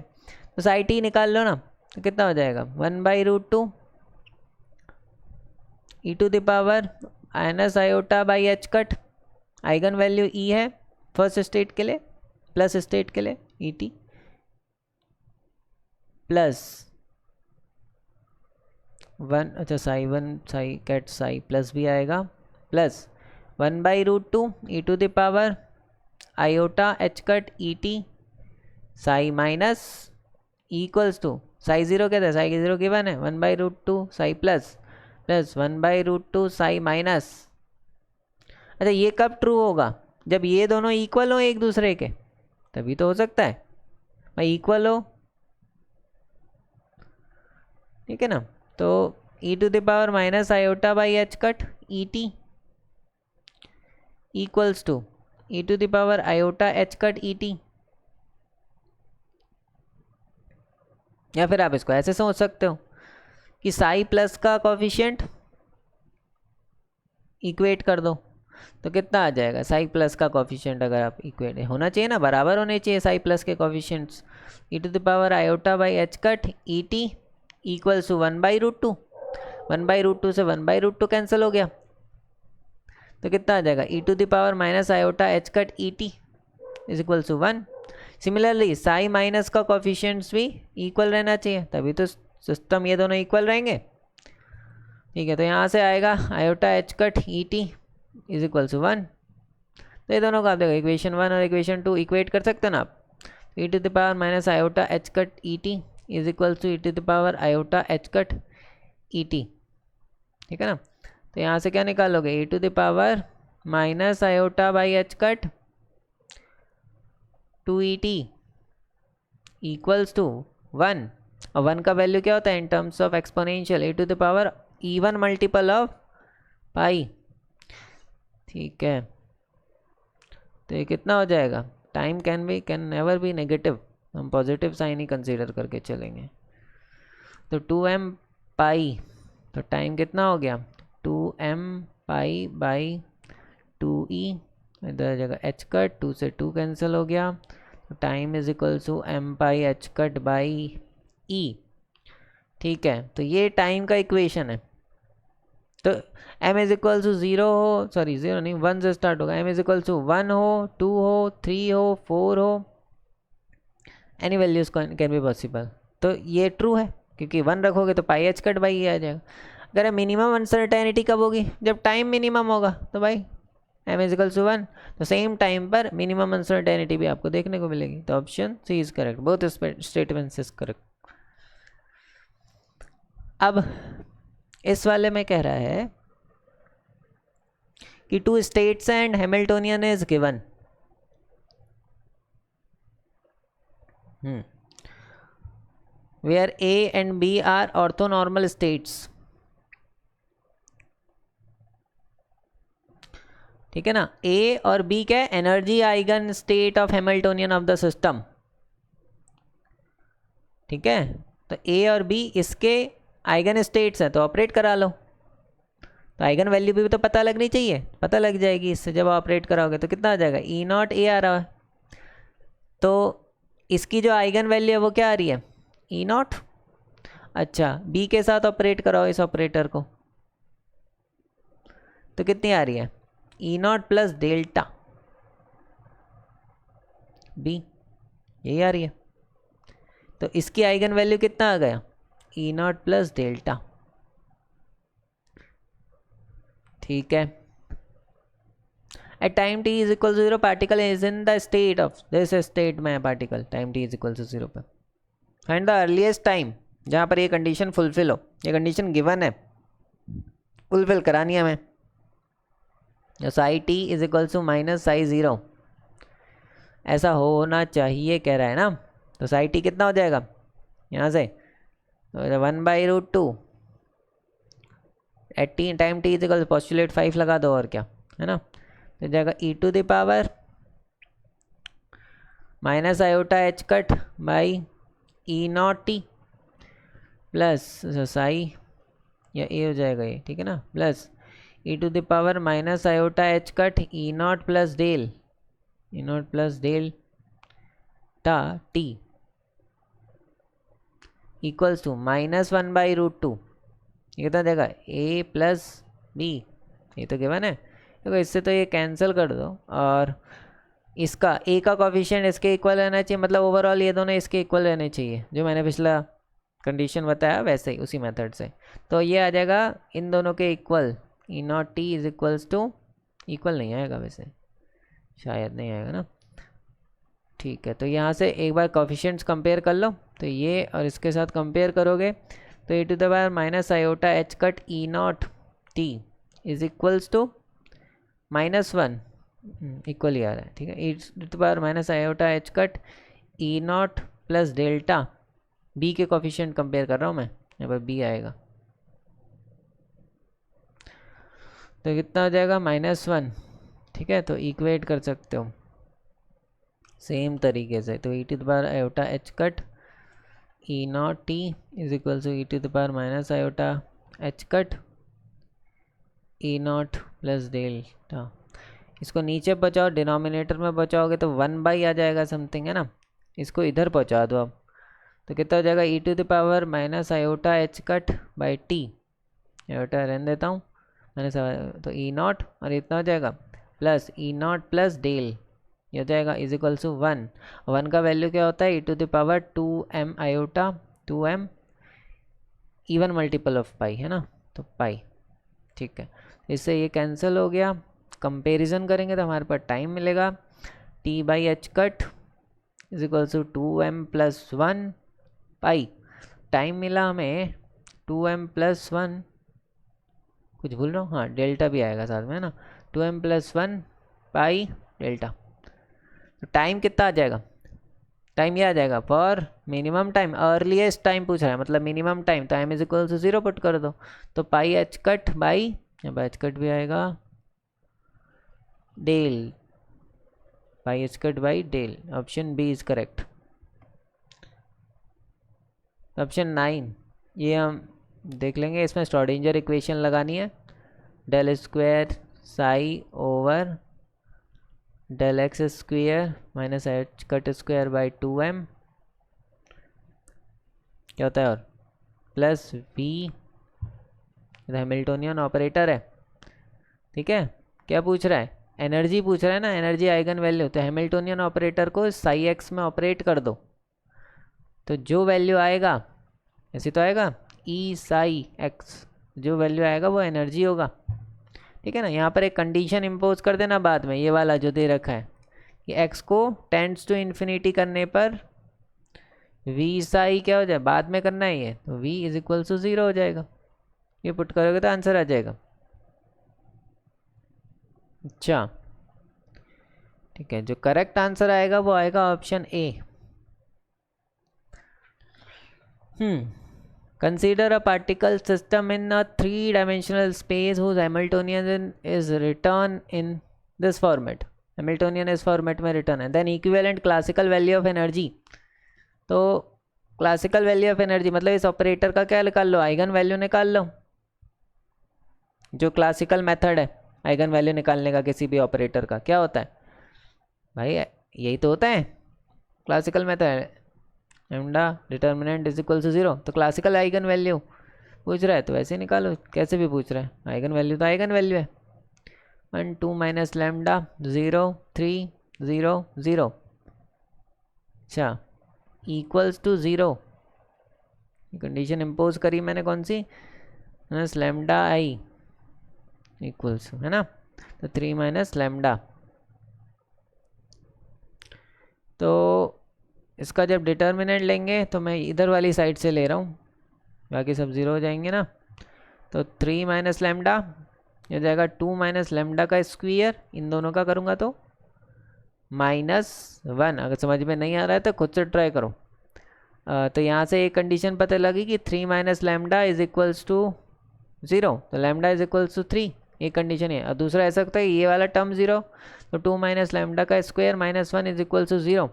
तो साई t निकाल लो ना, तो कितना हो जाएगा 1/√2 e to the power minus iota by H cut, eigen value e है फर्स्ट स्टेट के लिए प्लस स्टेट के लिए ई टी प्लस 1, अच्छा psi 1 psi ket psi plus भी आएगा plus 1/√2 e to the power iota H cut E t psi minus equals to psi 0 कहते हैं, साई 0 गिवन है 1/√2 साई प्लस 1/√2 साई माइनस। अच्छा ये कब ट्रू होगा, जब ये दोनों इक्वल हो एक दूसरे के, तभी तो हो सकता है भाई इक्वल हो, ठीक है ना। तो ई to the power minus iota by H cut E T equals to E to the power iota H cut E T, या फिर आप इसको ऐसे सोच सकते हो कि साई प्लस का कॉफिशिएंट इक्वेट कर दो, तो कितना आ जाएगा साई प्लस का कॉफिशिएंट, अगर आप इक्वेट होना चाहिए ना, बराबर होने चाहिए साई प्लस के coefficients, e to the power iota by H cut E T equals to 1/√2, 1/√2 से 1/√2 कैंसिल हो गया, तो कितना आ जाएगा ई to the power minus iota H cut E T is equals to 1। Similarly psi minus का coefficients भी इक्वल रहना चाहिए, तभी तो सिस्टम ये दोनों इक्वल रहेंगे, ठीक है। तो यहाँ से आएगा iota H cut E T is equal to 1, तो ये दोनों का आप देखो इक्वेशन 1 और इक्वेशन 2 इक्वेट कर सकते हो ना आप, e to the power minus iota H cut E T is equal to E to the power iota H cut E t, ठीक है ना। तो यहाँ से क्या निकालोगे, e to the power minus iota by H cut 2et equals to 1, और 1 का वैल्यू क्या होता है in terms of exponential, a to the power E1 multiple of pi, ठीक है। तो ये कितना हो जाएगा, time can never be negative, हम पॉजिटिव साइन ही कंसीडर करके चलेंगे, तो 2m पाई, तो टाइम कितना हो गया 2m पाई बाई 2e, इधर जगह एच कट 2 से 2 कैंसिल हो गया, तो time is equal to m pi h cut by e, ठीक है। तो ये टाइम का इक्वेशन है, तो m इज इक्वल टू 0 हो, सॉरी 0 नहीं 1 से स्टार्ट होगा, m इज इक्वल टू 1 हो 2 हो 3 हो 4 हो, any values can be possible, तो ये ट्रू है क्योंकि 1 रखोगे तो पाई एच कट बाई आ जाएगा। अगर मिनिमम अनसर्टेनिटी कब होगी, जब टाइम मिनिमम होगा, तो भाई m इज इक्वल टू 1, तो सेम टाइम पर मिनिमम अनसर्टेनिटी भी आपको देखने को मिलेगी, तो option C is correct, both statements is correct. अब इस वाले में कह रहा है कि 2 states and Hamiltonian is given, where A and B are orthonormal states, ठीक है ना। A और B क्या है, energy eigen state of Hamiltonian of the system, ठीक है। तो A और B इसके आइगन स्टेट्स हैं, तो ऑपरेट करा लो, तो आइगन वैल्यू भी तो पता लगनी चाहिए, पता लग जाएगी इससे जब ऑपरेट कराओगे, तो कितना आ जाएगा E0 A आ रहा है, तो इसकी जो आइगन वैल्यू है वो क्या आ रही है E0, अच्छा B के साथ ऑपरेट कराओ इस ऑपरेटर को, तो कितनी आ रही है E0 प्लस डेल्टा B, यही आ रही है, तो इसकी आइगन वैल्यू कितना आ गया ई नॉट प्लस डेल्टा, ठीक है। At time t is equal to 0 particle is in the state of, this state में है particle time t is equal to 0 पे। फाइंड द अर्लीस्ट टाइम जहाँ पर ये कंडीशन फुलफिल हो, ये कंडीशन गिवन है, फुलफिल करानी है हमें। Psi t is equal to minus psi 0, ऐसा होना चाहिए कह रहा है ना। तो साई टी कितना हो जाएगा यहाँ से, 1/√2 at t time t is equal postulate 5 लगा दो और क्या है ना, तो जाएगा ई to the power minus iota H cut by e not t plus psi, या ए हो जाएगा ये, ठीक है ना, plus E to the power minus iota H cut e not plus del, e not plus delta t equals to -1/√2, ये कितना देगा ए प्लस बी, ये तो गिवन है। देखो इससे तो ये कैंसिल कर दो और इसका ए का कोफिशिएंट इसके इक्वल रहना चाहिए, मतलब ओवरऑल ये दोनों इसके इक्वल रहने चाहिए, जो मैंने पिछला कंडीशन बताया वैसे ही उसी मेथड से। तो ये आ जाएगा इन दोनों के equal, e not t is equals to, equal नहीं आएगा वैसे, शायद नहीं आएगा ना, ठीक है। तो यहाँ से एक बार कोफिशिएंट्स कंपेयर कर लो, तो ये और इसके साथ कंपेयर करोगे तो a to the power minus iota H cut e not t is equals to -1, equal ही आ रहा है, ठीक है। E to the power minus iota H cut e not plus delta, b के कोफिशिएंट कंपेयर कर रहा हूँ मैं, यहाँ पर बी आएगा, तो कितना हो जाएगा -1, ठीक है। तो इक्वेट कर सकते हो सेम तरीके से, तो ई to the power iota H cut e not t is equal to E to the power minus iota H cut e not plus delta, इसको नीचे बचाओ, डिनोमिनेटर में बचाओगे तो 1/, आ जाएगा समथिंग है ना, इसको इधर पहुँचा दो अब, तो कितना हो जाएगा ई to the power minus iota H cut by t, iota रहने देता हूँ माइनस, तो ई नॉट और इतना हो जाएगा plus e not plus del, ये हो जाएगा इज इक्वल्स टू 1 का वैल्यू क्या होता है e to the power 2m iota 2m even multiple of pi है ना, तो पाई, ठीक है। इससे ये कैंसिल हो गया, कंपैरिजन करेंगे तो हमारे पास टाइम मिलेगा t by H cut is equals to 2m plus 1 pi, time मिला हमें 2m प्लस 1, कुछ भूल रहा हूँ, हाँ डेल्टा भी आएगा साथ में है ना, 2m प्लस 1 पाई डेल्टा, तो टाइम कितना आ जाएगा, टाइम ये आ जाएगा for minimum time, earliest time पूछ रहा है मतलब minimum time, time is equal to 0 put कर दो, तो पाई एच कट बाई, यहाँ पर एच कट भी आएगा del, pi h cut by del, option B is correct. Option 9 ये हम देख लेंगे, इसमें श्रोडिंगर इक्वेशन लगानी है, del square psi over del x square minus h cut square by 2m क्या होता है, और प्लस v, हैमिल्टोनियन ऑपरेटर है, ठीक है। क्या पूछ रहा है, एनर्जी पूछ रहा है ना, एनर्जी आइगन वैल्यू, तो हैमिल्टोनियन ऑपरेटर को साई एक्स में ऑपरेट कर दो, तो जो वैल्यू आएगा ऐसे तो आएगा ई साई एक्स, जो वैल्यू आएगा वो एनर्जी होगा, ठीक है ना। यहाँ पर एक कंडीशन इम्पोज कर देना बाद में, ये वाला जो दे रखा है कि x को टेंड्स टू इन्फिनिटी करने पर v साई क्या हो जाए, बाद में करना है ये, तो v इज इक्वल टू 0 हो जाएगा, ये पुट करोगे तो आंसर आ जाएगा। अच्छा ठीक है, जो करेक्ट आंसर आएगा वो आएगा option A. Consider a particle system in a 3-dimensional space whose Hamiltonian is written in this format. Hamiltonian इस format में written है. Then equivalent classical value of energy. तो क्लासिकल वैल्यू ऑफ एनर्जी मतलब इस operator का क्या निकाल लो, eigen value निकाल लो, जो क्लासिकल मेथड है आइगन वैल्यू निकालने का किसी भी ऑपरेटर का क्या होता है भाई, यही तो होता है classical method, lambda determinant is equal to 0, तो क्लासिकल आइगन वैल्यू पूछ रहा है तो वैसे निकालो, कैसे भी पूछ रहा है, आइगन वैल्यू तो आइगन वैल्यू है, 1 2 माइनस लैम्डा 0 3 0 0, अच्छा इक्वल्स टू 0, कंडीशन इम्पोज करी मैंने कौन सी, माइनस लैम्डा आई इक्वल्स, है ना, तो 3 माइनस लैम्डा। तो इसका जब डिटर्मिनेंट लेंगे तो मैं इधर वाली साइड से ले रहा हूँ, बाकी सब ज़ीरो हो जाएंगे ना। तो 3 माइनस लैम्डा हो जाएगा 2 माइनस लैम्डा का स्क्वायर, इन दोनों का करूँगा तो -1। अगर समझ में नहीं आ रहा है तो खुद से ट्राई करो। तो यहाँ से एक कंडीशन पता लगी कि 3 minus lambda is equals to 0, तो लैम्डा इज इक्वल्स टू 3, एक कंडीशन है। और दूसरा ऐसा सकता है ये वाला टर्म 0, तो 2 माइनस लैम्डा का स्क्वायर -1 इज इक्वल्स टू 0।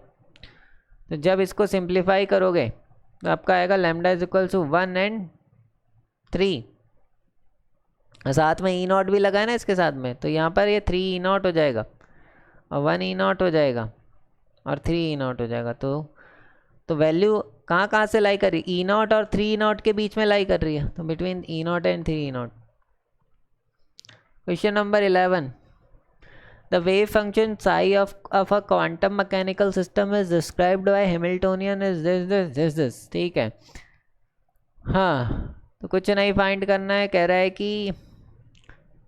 तो जब इसको सिंप्लीफाई करोगे तो आपका आएगा lambda is equals to 1 and 3, साथ में ई नॉट भी लगा है ना इसके साथ में, तो यहाँ पर ये 3 ई नॉट हो जाएगा और 1 ई नॉट हो जाएगा और 3 ई नॉट हो जाएगा। तो वैल्यू कहाँ कहाँ से लाई कर रही, ई नॉट और 3 ई नॉट के बीच में लाई कर रही है, तो between E not and 3 E not. Question number 11, the wave function psi of a quantum mechanical system is described by Hamiltonian is this। ठीक है, हाँ, तो कुछ नहीं फाइंड करना है, कह रहा है कि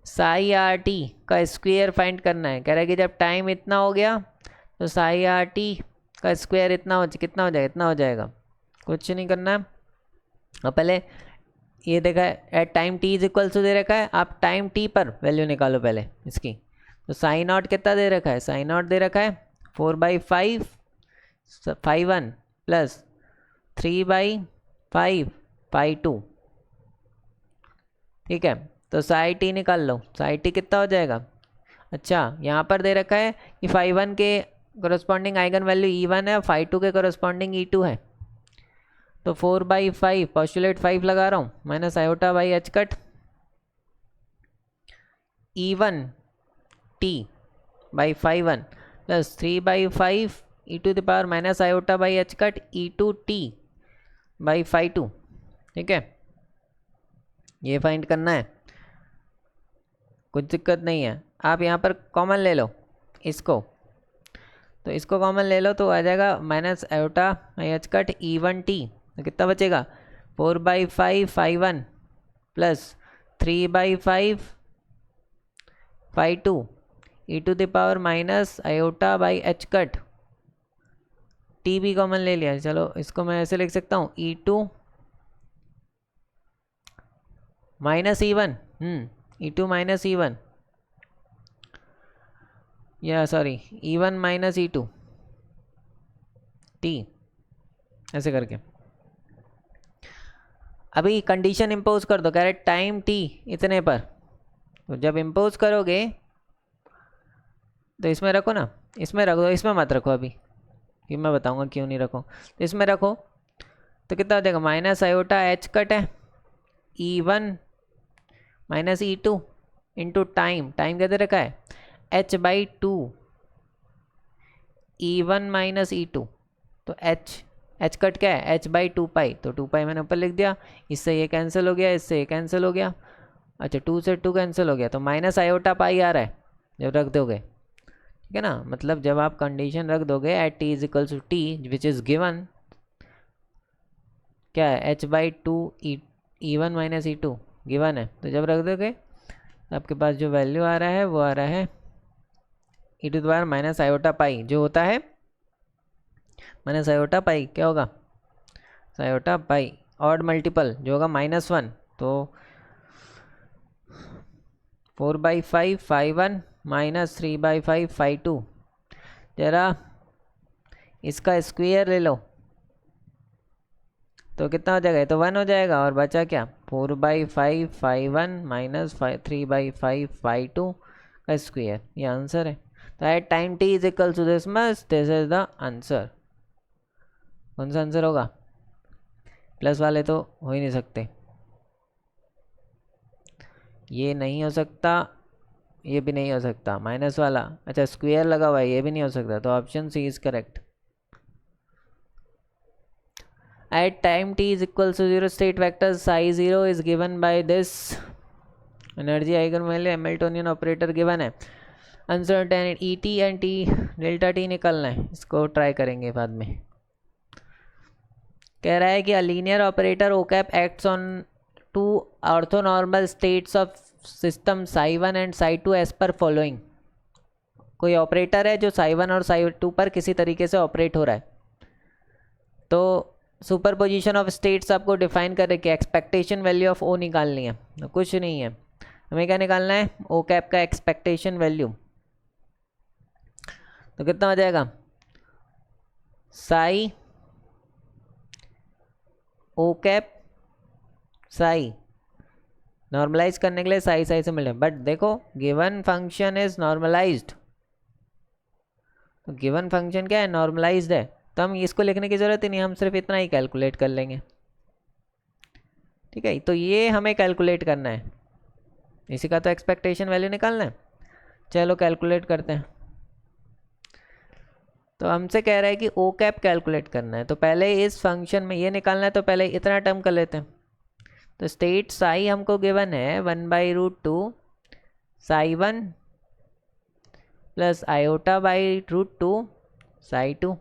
साई आर टी का स्क्वायर फाइंड करना है। कह रहा है कि जब टाइम इतना हो गया तो साई आर टी का स्क्वायर कितना हो जाएगा, इतना हो जाएगा। कुछ नहीं करना है, और पहले ये देखा है at time t is equal to दे रखा है, आप टाइम टी पर वैल्यू निकालो पहले इसकी। तो साई नॉट कितना दे रखा है, साई नॉट दे रखा है 4/5 φ1 प्लस 3/5 φ2। ठीक है, तो साई टी निकाल लो, साई टी कितना हो जाएगा। अच्छा, यहाँ पर दे रखा है कि φ1 के कोरस्पॉन्डिंग आइगन वैल्यू E1 है और φ2 के कोरस्पॉन्डिंग E2 है। तो 4/5 पॉस्टुलेट 5 लगा रहा हूँ minus iota by H cut E1 t by φ1 plus 3/5 e⁻ minus iota by H cut E2 t by φ2। ठीक है, ये फाइंड करना है, कुछ दिक्कत नहीं है। आप यहाँ पर कॉमन ले लो इसको, तो इसको कॉमन ले लो तो आ जाएगा minus iota by H cut E1 t, तो कितना बचेगा 4/5 φ1 plus 3/5 φ2 e⁻ minus iota by H cut, t भी कॉमन ले लिया। चलो इसको मैं ऐसे लिख सकता हूँ E2 minus E1, E2 minus E1, या sorry E1 minus E2 T, ऐसे करके। अभी कंडीशन इम्पोज कर दो, कह रहे टाइम टी इतने पर, तो जब इम्पोज करोगे तो इसमें रखो ना, इसमें रख दो, इसमें मत रखो अभी, ये मैं बताऊंगा क्यों नहीं रखो। तो इसमें रखो तो कितना हो जाएगा माइनस आयोटा एच कट है E1 minus E2 into time, time क्या दे रखा है h/2 E1 माइनस E2, तो एच कट क्या है h/2 पाई, तो 2 पाई मैंने ऊपर लिख दिया, इससे ये कैंसिल हो गया, इससे ये कैंसिल हो गया। अच्छा 2 से 2 कैंसिल हो गया, तो माइनस आयोटा पाई आ रहा है जब रख दोगे। ठीक है ना, मतलब जब आप कंडीशन रख दोगे at t is equals to t which is given, क्या है h/2 E1 minus E2 given है, तो जब रख दोगे तो आपके पास जो वैल्यू आ रहा है वो आ रहा है e⁻ माइनस आयोटा पाई, जो होता है माइनस आयोटा पाई, क्या होगा आयोटा पाई ऑड मल्टीपल जो होगा -1, तो 4/5 φ1 माइनस 3/5 φ2। जरा इसका स्क्वायर ले लो तो कितना हो जाएगा, तो 1 हो जाएगा, और बचा क्या 4/5 φ1 माइनस 3/5 φ2 का स्क्वायर, ये आंसर है। तो at time t is equal to this much, this is the answer. कौन सा आंसर होगा, प्लस वाले तो हो ही नहीं सकते, ये नहीं हो सकता, ये भी नहीं हो सकता, माइनस वाला, अच्छा स्क्वायर लगा हुआ है, ये भी नहीं हो सकता, तो option C is correct. At time t is equal to 0 state vector psi 0 is given by this energy eigen value Hamiltonian operator given है। Uncertain E T and T delta T निकलना है, इसको ट्राई करेंगे बाद में। कह रहा है कि a linear operator O cap acts on two orthonormal states of system psi one and psi two as per following. कोई ऑपरेटर है जो साई वन और साई टू पर किसी तरीके से ऑपरेट हो रहा है, तो सुपर पोजिशन ऑफ स्टेट्स आपको डिफाइन कर रहे कि एक्सपेक्टेशन वैल्यू ऑफ ओ निकालनी है, तो कुछ नहीं है, हमें क्या निकालना है, ओ कैप का एक्सपेक्टेशन वैल्यू। तो कितना हो जाएगा, साई ओ कैप साई, नॉर्मलाइज करने के लिए साई साई से मिले, बट देखो गिवन फंक्शन इज नॉर्मलाइज्ड, तो गिवन फंक्शन क्या है, नॉर्मलाइज्ड है, तो हम इसको लिखने की ज़रूरत ही नहीं, हम सिर्फ इतना ही कैलकुलेट कर लेंगे। ठीक है, तो ये हमें कैलकुलेट करना है, इसी का तो एक्सपेक्टेशन वैल्यू निकालना है। चलो कैलकुलेट करते हैं। तो हमसे कह रहा है कि ओ कैप कैलकुलेट करना है, तो पहले इस फंक्शन में ये निकालना है, तो पहले इतना टर्म कर लेते हैं। तो स्टेट साई हमको गिवन है 1/√2 Sai one plus iota by √2 psi to.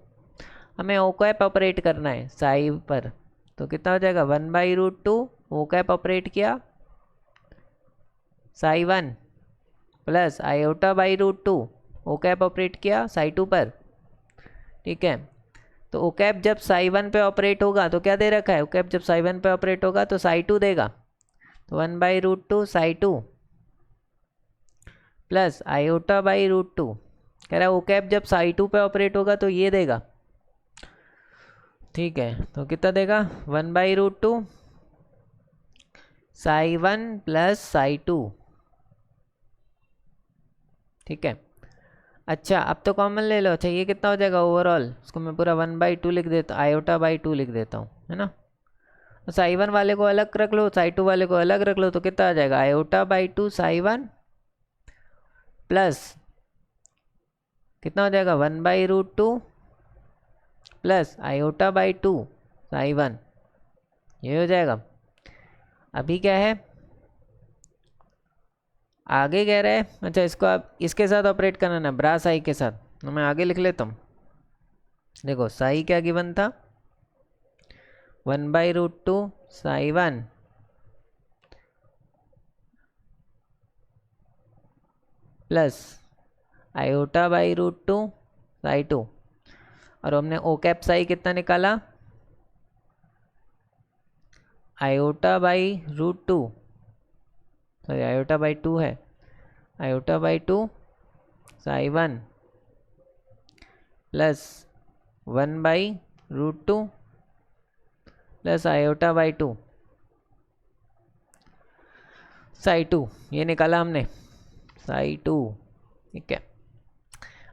हमें ओ कैप ऑपरेट करना है साई पर, तो कितना हो जाएगा 1/√2 ओ कैप ऑपरेट किया psi one plus iota by √2 O cap operate किया साई टू पर। ठीक है, तो ओ कैप जब साई वन पे ऑपरेट होगा तो क्या दे रखा है, ओ कैप जब साई वन पे ऑपरेट होगा तो साई टू देगा, तो 1/√2 Sai two plus iota by √2, कह रहा है ओ कैप जब साई टू पे ऑपरेट होगा तो ये देगा। ठीक है, तो कितना देगा 1/√2 Sai one plus psi two. ठीक है, अच्छा अब तो कॉमन ले लो, अच्छा ये कितना हो जाएगा ओवरऑल, उसको मैं पूरा 1/2 लिख देता हूँ, आयोटा बाई 2 लिख देता हूँ, है ना। साई वन वाले को अलग रख लो, साई टू वाले को अलग रख लो, तो कितना आ जाएगा iota by 2 psi one plus कितना हो जाएगा 1/√2 plus iota by 2 psi one, ये हो जाएगा। अभी क्या है, आगे कह रहा है, अच्छा इसको आप इसके साथ ऑपरेट करना ना, ब्रा साई के साथ, तो मैं आगे लिख लेता हूँ। देखो साई क्या गिवन था 1/√2 Sai one plus iota by √2 psi to, और हमने ओ कैप साई कितना निकाला, iota by √2, sorry iota by 2 है, iota by 2 psi one plus 1/√2 plus iota by 2 psi to, ये निकाला हमने साई टू। ठीक है,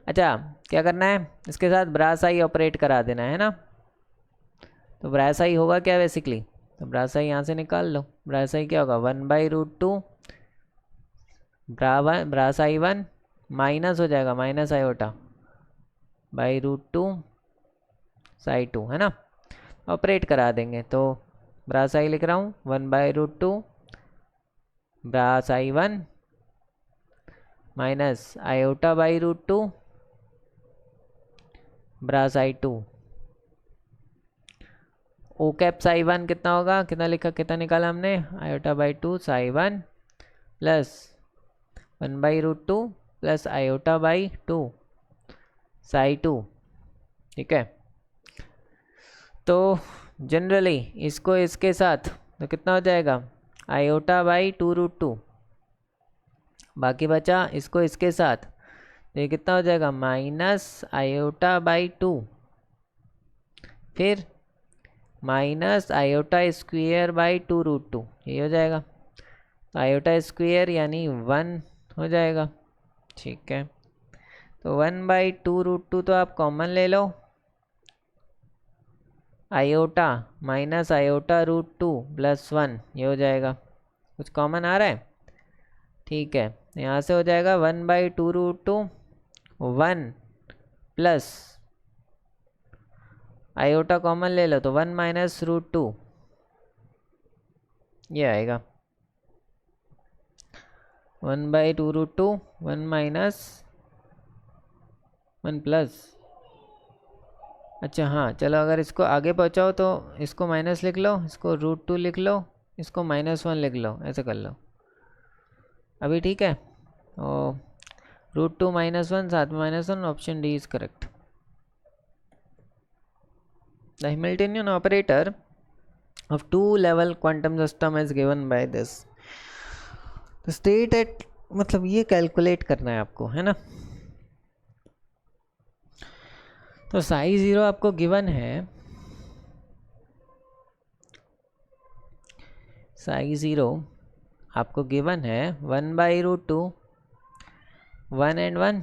अच्छा क्या करना है, इसके साथ ब्रा साई ऑपरेट करा देना है ना, तो ब्रा साई होगा क्या बेसिकली, तो ब्रा साई यहाँ से निकाल लो, ब्रा साई क्या होगा 1/√2 ब्रा साई वन माइनस हो जाएगा minus iota by √2 psi to, है ना, ऑपरेट करा देंगे, तो ब्रा साई लिख रहा हूँ 1/√2 bra psi one minus iota by √2 bra psi two. O cap psi one कितना होगा, कितना लिखा, कितना निकाला हमने, iota by 2 psi one plus 1/√2 plus iota by 2 psi two. ठीक है, तो जनरली इसको इसके साथ तो कितना हो जाएगा आयोटा बाई 2√2, बाकी बचा इसको इसके साथ, तो ये कितना हो जाएगा माइनस आयोटा बाई 2 फिर माइनस आयोटा स्क्वेयर बाई 2√2, ये हो जाएगा, तो आयोटा स्क्वेयर यानी 1 हो जाएगा। ठीक है, तो 1/2√2 तो आप कॉमन ले लो, आयोटा माइनस आयोटा √2 प्लस 1, ये हो जाएगा, कुछ कॉमन आ रहा है। ठीक है, यहाँ से हो जाएगा 1/2√2 1 प्लस आयोटा कॉमन ले लो तो 1 माइनस √2, ये आएगा 1/2√2 1 माइनस 1 प्लस, अच्छा हाँ चलो, अगर इसको आगे पहुँचाओ तो इसको माइनस लिख लो, इसको √2 लिख लो, इसको -1 लिख लो, ऐसे कर लो अभी, ठीक है। और √2 -1 साथ में -1, option D is correct. The Hamiltonian operator of two-level quantum system is given by this. तो स्टेट एट, मतलब ये कैलकुलेट करना है आपको, है ना। तो साई 0 आपको गिवन है, साई 0 आपको गिवन है 1/√2, 1 and 1।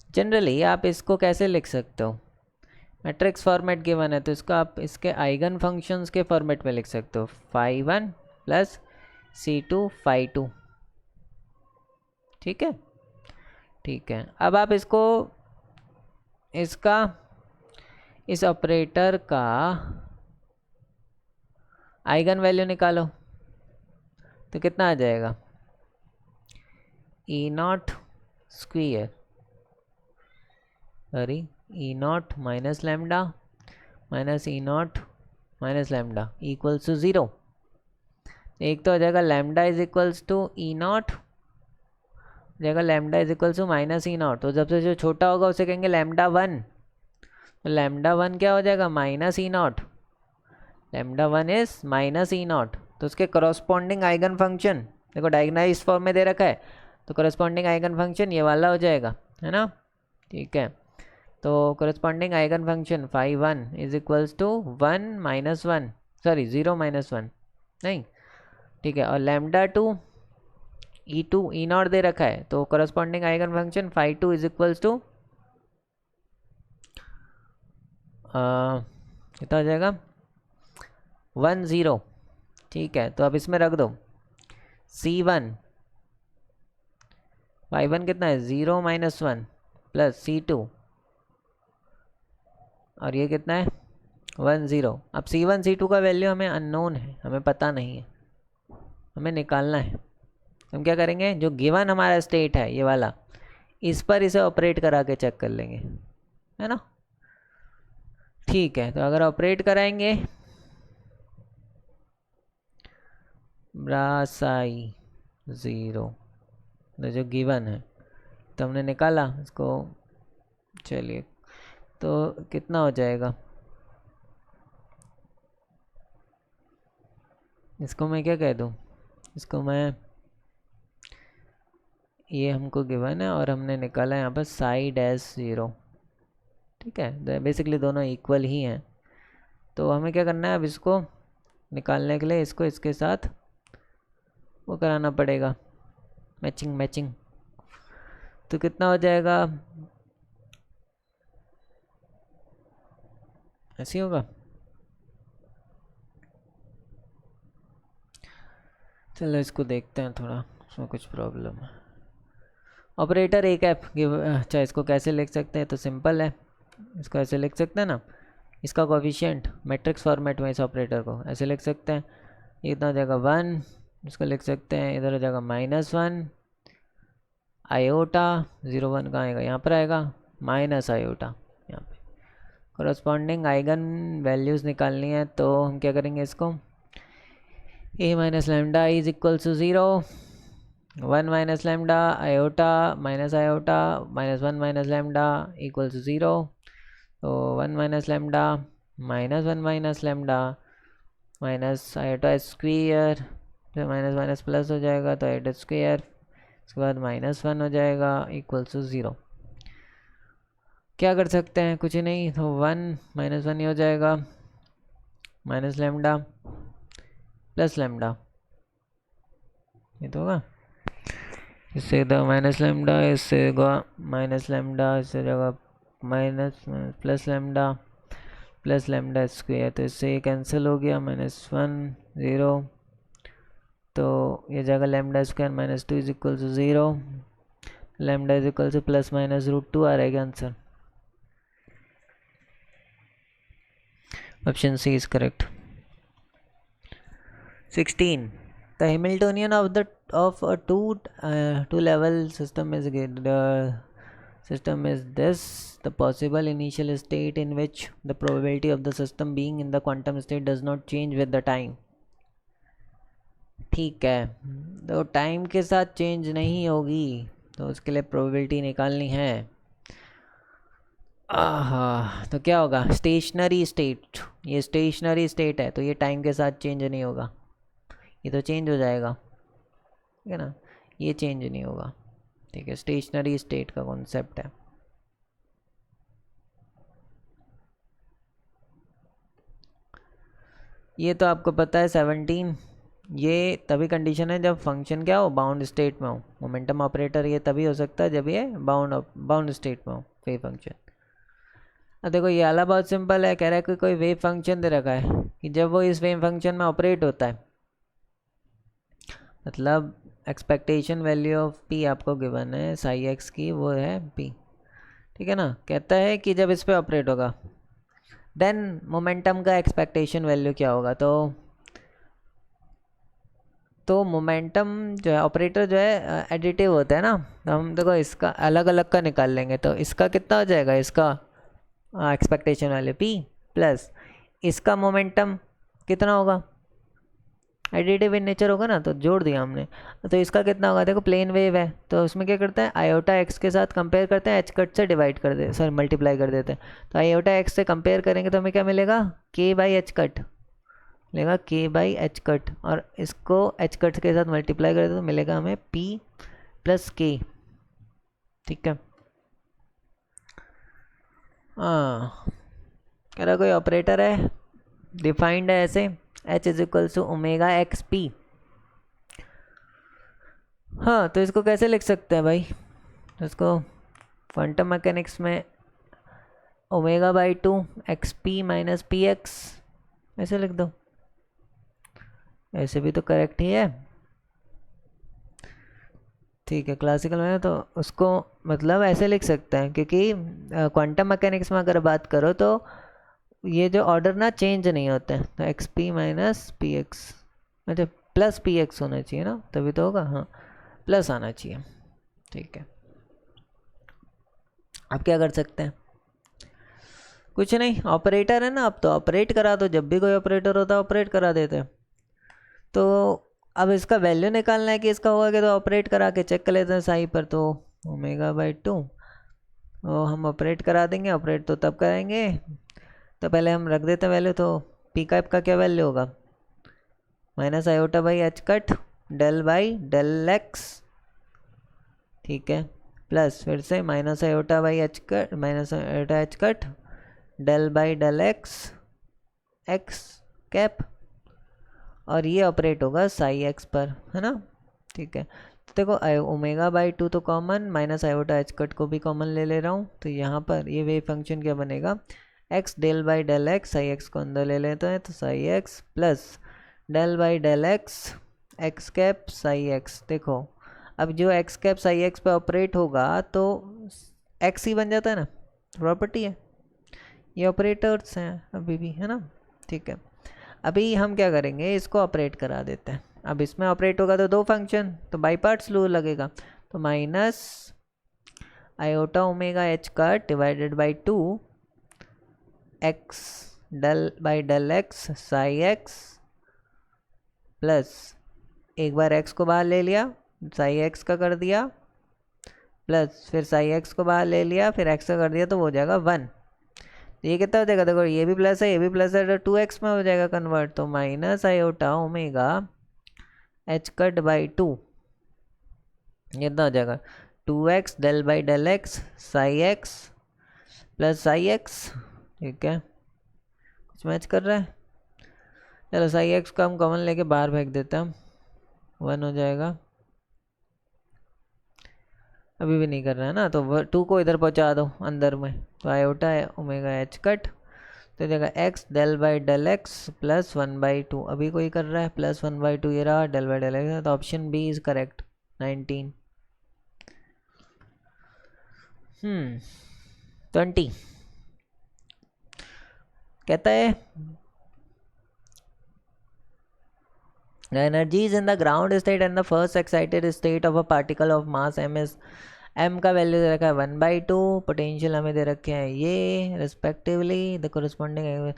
जनरली आप इसको कैसे लिख सकते हो, मैट्रिक्स फॉर्मेट गिवन है तो इसको आप इसके आइगन फंक्शंस के फॉर्मेट में लिख सकते हो, φ1 + C2 φ2, ठीक है। ठीक है, अब आप इसको, इसका, इस ऑपरेटर का आइगन वैल्यू निकालो तो कितना आ जाएगा, E0 square, sorry E0 minus lambda minus E0 minus lambda equals to 0। एक तो हो जाएगा lambda is equals to E0, जाएगा lambda is equals to -E0। तो जब से जो छोटा होगा उसे कहेंगे λ1, तो λ1 क्या हो जाएगा, -E0, λ1 इज -E0। तो उसके करस्पॉन्डिंग आइगन फंक्शन देखो डायगोनलाइज्ड फॉर्म में दे रखा है, तो करस्पॉन्डिंग आइगन फंक्शन ये वाला हो जाएगा, है ना, ठीक है। तो corresponding eigen function φ1 is equals to 1 - 1, sorry 0 - 1 नहीं, ठीक है। और λ2 E2 E0 दे रखा है, तो corresponding eigen function φ2 is equals to कितना हो जाएगा 1 0, ठीक है। तो अब इसमें रख दो C1 φ1 कितना है 0 - 1 प्लस C2 और ये कितना है 1 0। अब C1 C2 का वैल्यू हमें अननोन है, हमें पता नहीं है, हमें निकालना है। हम क्या करेंगे, जो गिवन हमारा स्टेट है ये वाला, इस पर इसे ऑपरेट करा के चेक कर लेंगे, है ना, ठीक है। तो अगर ऑपरेट कराएंगे ब्रासाई 0 जो गिवन है, तो हमने निकाला इसको, चलिए तो कितना हो जाएगा, इसको मैं क्या कह दूँ, इसको मैं, ये हमको गिवन है और हमने निकाला यहाँ पर ψ'0, ठीक है। बेसिकली दोनों इक्वल ही हैं, तो हमें क्या करना है, अब इसको निकालने के लिए इसको इसके साथ वो कराना पड़ेगा, मैचिंग मैचिंग। तो कितना हो जाएगा, ऐसे होगा, चलो इसको देखते हैं थोड़ा, उसमें कुछ प्रॉब्लम है। ऑपरेटर एक ऐप अच्छा, इसको कैसे लिख सकते हैं, तो सिंपल है, इसको ऐसे लिख सकते हैं ना, इसका कोफिशिएंट मैट्रिक्स फॉर्मेट में इस ऑपरेटर को ऐसे लिख सकते हैं, ये इतना हो जाएगा 1, इसको लिख सकते हैं, इधर हो जाएगा -1 आयोटा, 0 1 कहाँ आएगा, यहाँ पर आएगा, माइनस आयोटा यहाँ पे। करस्पॉन्डिंग आइगन वैल्यूज़ निकालनी है, तो हम क्या करेंगे, इसको a minus lambda is equal to 0, 1 minus lambda iota iota -1 minus lambda equal to 0। तो 1 minus lambda -1 minus lambda minus iota square, तो माइनस माइनस प्लस हो जाएगा, तो आयोटा स्क्वायर, उसके बाद -1 हो जाएगा इक्वल टू 0। क्या कर सकते हैं, कुछ नहीं, तो 1 - 1 ही हो जाएगा, माइनस लैम्डा प्लस लैम्डा, ये तो होगा, इससे इधर माइनस लैम्डा, इससे माइनस लैम्डा, इससे जगह माइनस प्लस लैम्डा स्क्वायर, तो इससे ये कैंसिल हो गया, -1 0, तो ये जगह lambda square -2 is equal to 0, lambda is equal to +-√2 आ रहेगा answer, option C is correct. 16. The Hamiltonian of a two level system is system is this the possible initial state in which the probability of the system being in the quantum state does not change with the time. ठीक है, तो time के साथ change नहीं होगी तो उसके लिए प्रोबेबिलिटी निकालनी है। आहा, तो क्या होगा, स्टेशनरी स्टेट, ये स्टेशनरी स्टेट है तो ये टाइम के साथ चेंज नहीं होगा, ये तो चेंज हो जाएगा, ठीक है ना, ये चेंज नहीं होगा, ठीक है, स्टेशनरी स्टेट का कॉन्सेप्ट है। ये तो आपको पता है 17, ये तभी कंडीशन है जब फंक्शन क्या हो, बाउंड स्टेट में हो। मोमेंटम ऑपरेटर ये तभी हो सकता है जब ये बाउंड स्टेट में हो वेव फंक्शन। अब देखो ये वाला बहुत सिंपल है, कह रहा है कि कोई वेव फंक्शन दे रखा है कि जब वो इस वेव फंक्शन में ऑपरेट होता है, मतलब एक्सपेक्टेशन वैल्यू ऑफ पी आपको गिवन है साई एक्स की, वो है पी, ठीक है ना। कहता है कि जब इस पे ऑपरेट होगा देन मोमेंटम का एक्सपेक्टेशन वैल्यू क्या होगा, तो मोमेंटम जो है ऑपरेटर जो है एडिटिव होता है ना, तो हम देखो इसका अलग अलग का निकाल लेंगे, तो इसका कितना हो जाएगा, इसका एक्सपेक्टेशन वैल्यू पी प्लस इसका मोमेंटम कितना होगा, एडिटिव इन नेचर होगा ना, तो जोड़ दिया हमने, तो इसका कितना होगा, देखो प्लेन वेव है तो उसमें क्या करते हैं, आयोटा एक्स के साथ कंपेयर करते हैं, एच कट से डिवाइड कर दे सॉरी मल्टीप्लाई कर देते हैं, तो आयोटा एक्स से कंपेयर करेंगे तो हमें क्या मिलेगा, के बाई एच कट मिलेगा, के बाई एच कट, और इसको एच कट के साथ मल्टीप्लाई कर दे तो मिलेगा हमें पी प्लस के, ठीक है। हाँ, कह रहा कोई ऑपरेटर है डिफाइंड है ऐसे, h is equals to omega x p. हाँ, तो इसको कैसे लिख सकते हैं भाई, तो इसको क्वांटम मैकेनिक्स में omega by 2 x P minus P x ऐसे लिख दो, ऐसे भी तो करेक्ट ही है, ठीक है। क्लासिकल में तो उसको मतलब ऐसे लिख सकते हैं, क्योंकि क्वांटम मैकेनिक्स में अगर बात करो तो ये जो ऑर्डर ना चेंज नहीं होते हैं, तो x P minus P x, अच्छा प्लस पी एक्स होना चाहिए ना, तभी तो होगा, हाँ प्लस आना चाहिए, ठीक है। आप क्या कर सकते हैं, कुछ नहीं, ऑपरेटर है ना, अब तो ऑपरेट करा दो, जब भी कोई ऑपरेटर होता है ऑपरेट करा देते हैं। तो अब इसका वैल्यू निकालना है कि इसका होगा कि, तो ऑपरेट करा के चेक कर लेते हैं साई पर, तो ओमेगा बाई 2 वो हम ऑपरेट करा देंगे, ऑपरेट तो तब करेंगे, तो पहले हम रख देते हैं वैल्यू, तो पी कैप का क्या वैल्यू होगा, minus iota by H cut del by del x, ठीक है, प्लस फिर से minus iota by H cut minus iota H cut del by del x x cap, और ये ऑपरेट होगा साई एक्स पर, है ना, ठीक है। तो देखो ओमेगा बाई 2 तो common, minus iota H cut को भी कॉमन ले रहा हूँ, तो यहाँ पर ये वेव फंक्शन क्या बनेगा, x del by del x, psi x को अंदर ले लेते हैं, तो psi x plus del by del x x cap psi x. देखो अब जो एक्स कैप साई एक्स पे ऑपरेट होगा तो एक्स ही बन जाता है ना, प्रॉपर्टी है, ये ऑपरेटर्स हैं अभी भी, है ना, ठीक है। अभी हम क्या करेंगे, इसको ऑपरेट करा देते हैं, अब इसमें ऑपरेट होगा तो दो फंक्शन, तो बाई पार्ट्स लो लगेगा, तो minus iota omega h cut divided by 2 x del by del x psi x plus एक बार एक्स को बाहर ले लिया, साई एक्स का कर दिया, प्लस फिर साई एक्स को बाहर ले लिया, फिर एक्स का कर दिया, तो वो हो जाएगा 1। ये कितना हो जाएगा, देखो ये भी प्लस है ये भी प्लस है, तो 2x में हो जाएगा कन्वर्ट, तो minus iota omega h cut by 2 ये कितना हो जाएगा 2x del by del x psi x plus psi x, ठीक है, कुछ मैच कर रहा है, चलो साई एक्स को हम कॉमन लेके बाहर फेंक देते हैं, 1 हो जाएगा, अभी भी नहीं कर रहा है ना, तो 2 को इधर पहुंचा दो अंदर में, तो आयोटा है ओमेगा एच कट, तो जगह x del by del x plus 1/2, अभी कोई कर रहा है प्लस 1/2, ये रहा डेल बाई डेल एक्स, तो ऑप्शन बी इज करेक्ट 19। 20 कहता है the energy is in the ground state and the first excited state of a particle of mass m is m का वैल्यू दे रखा है 1/2, पोटेंशियल हमें दे रखे हैं ये रिस्पेक्टिवली द कोरिस्पॉन्डिंग।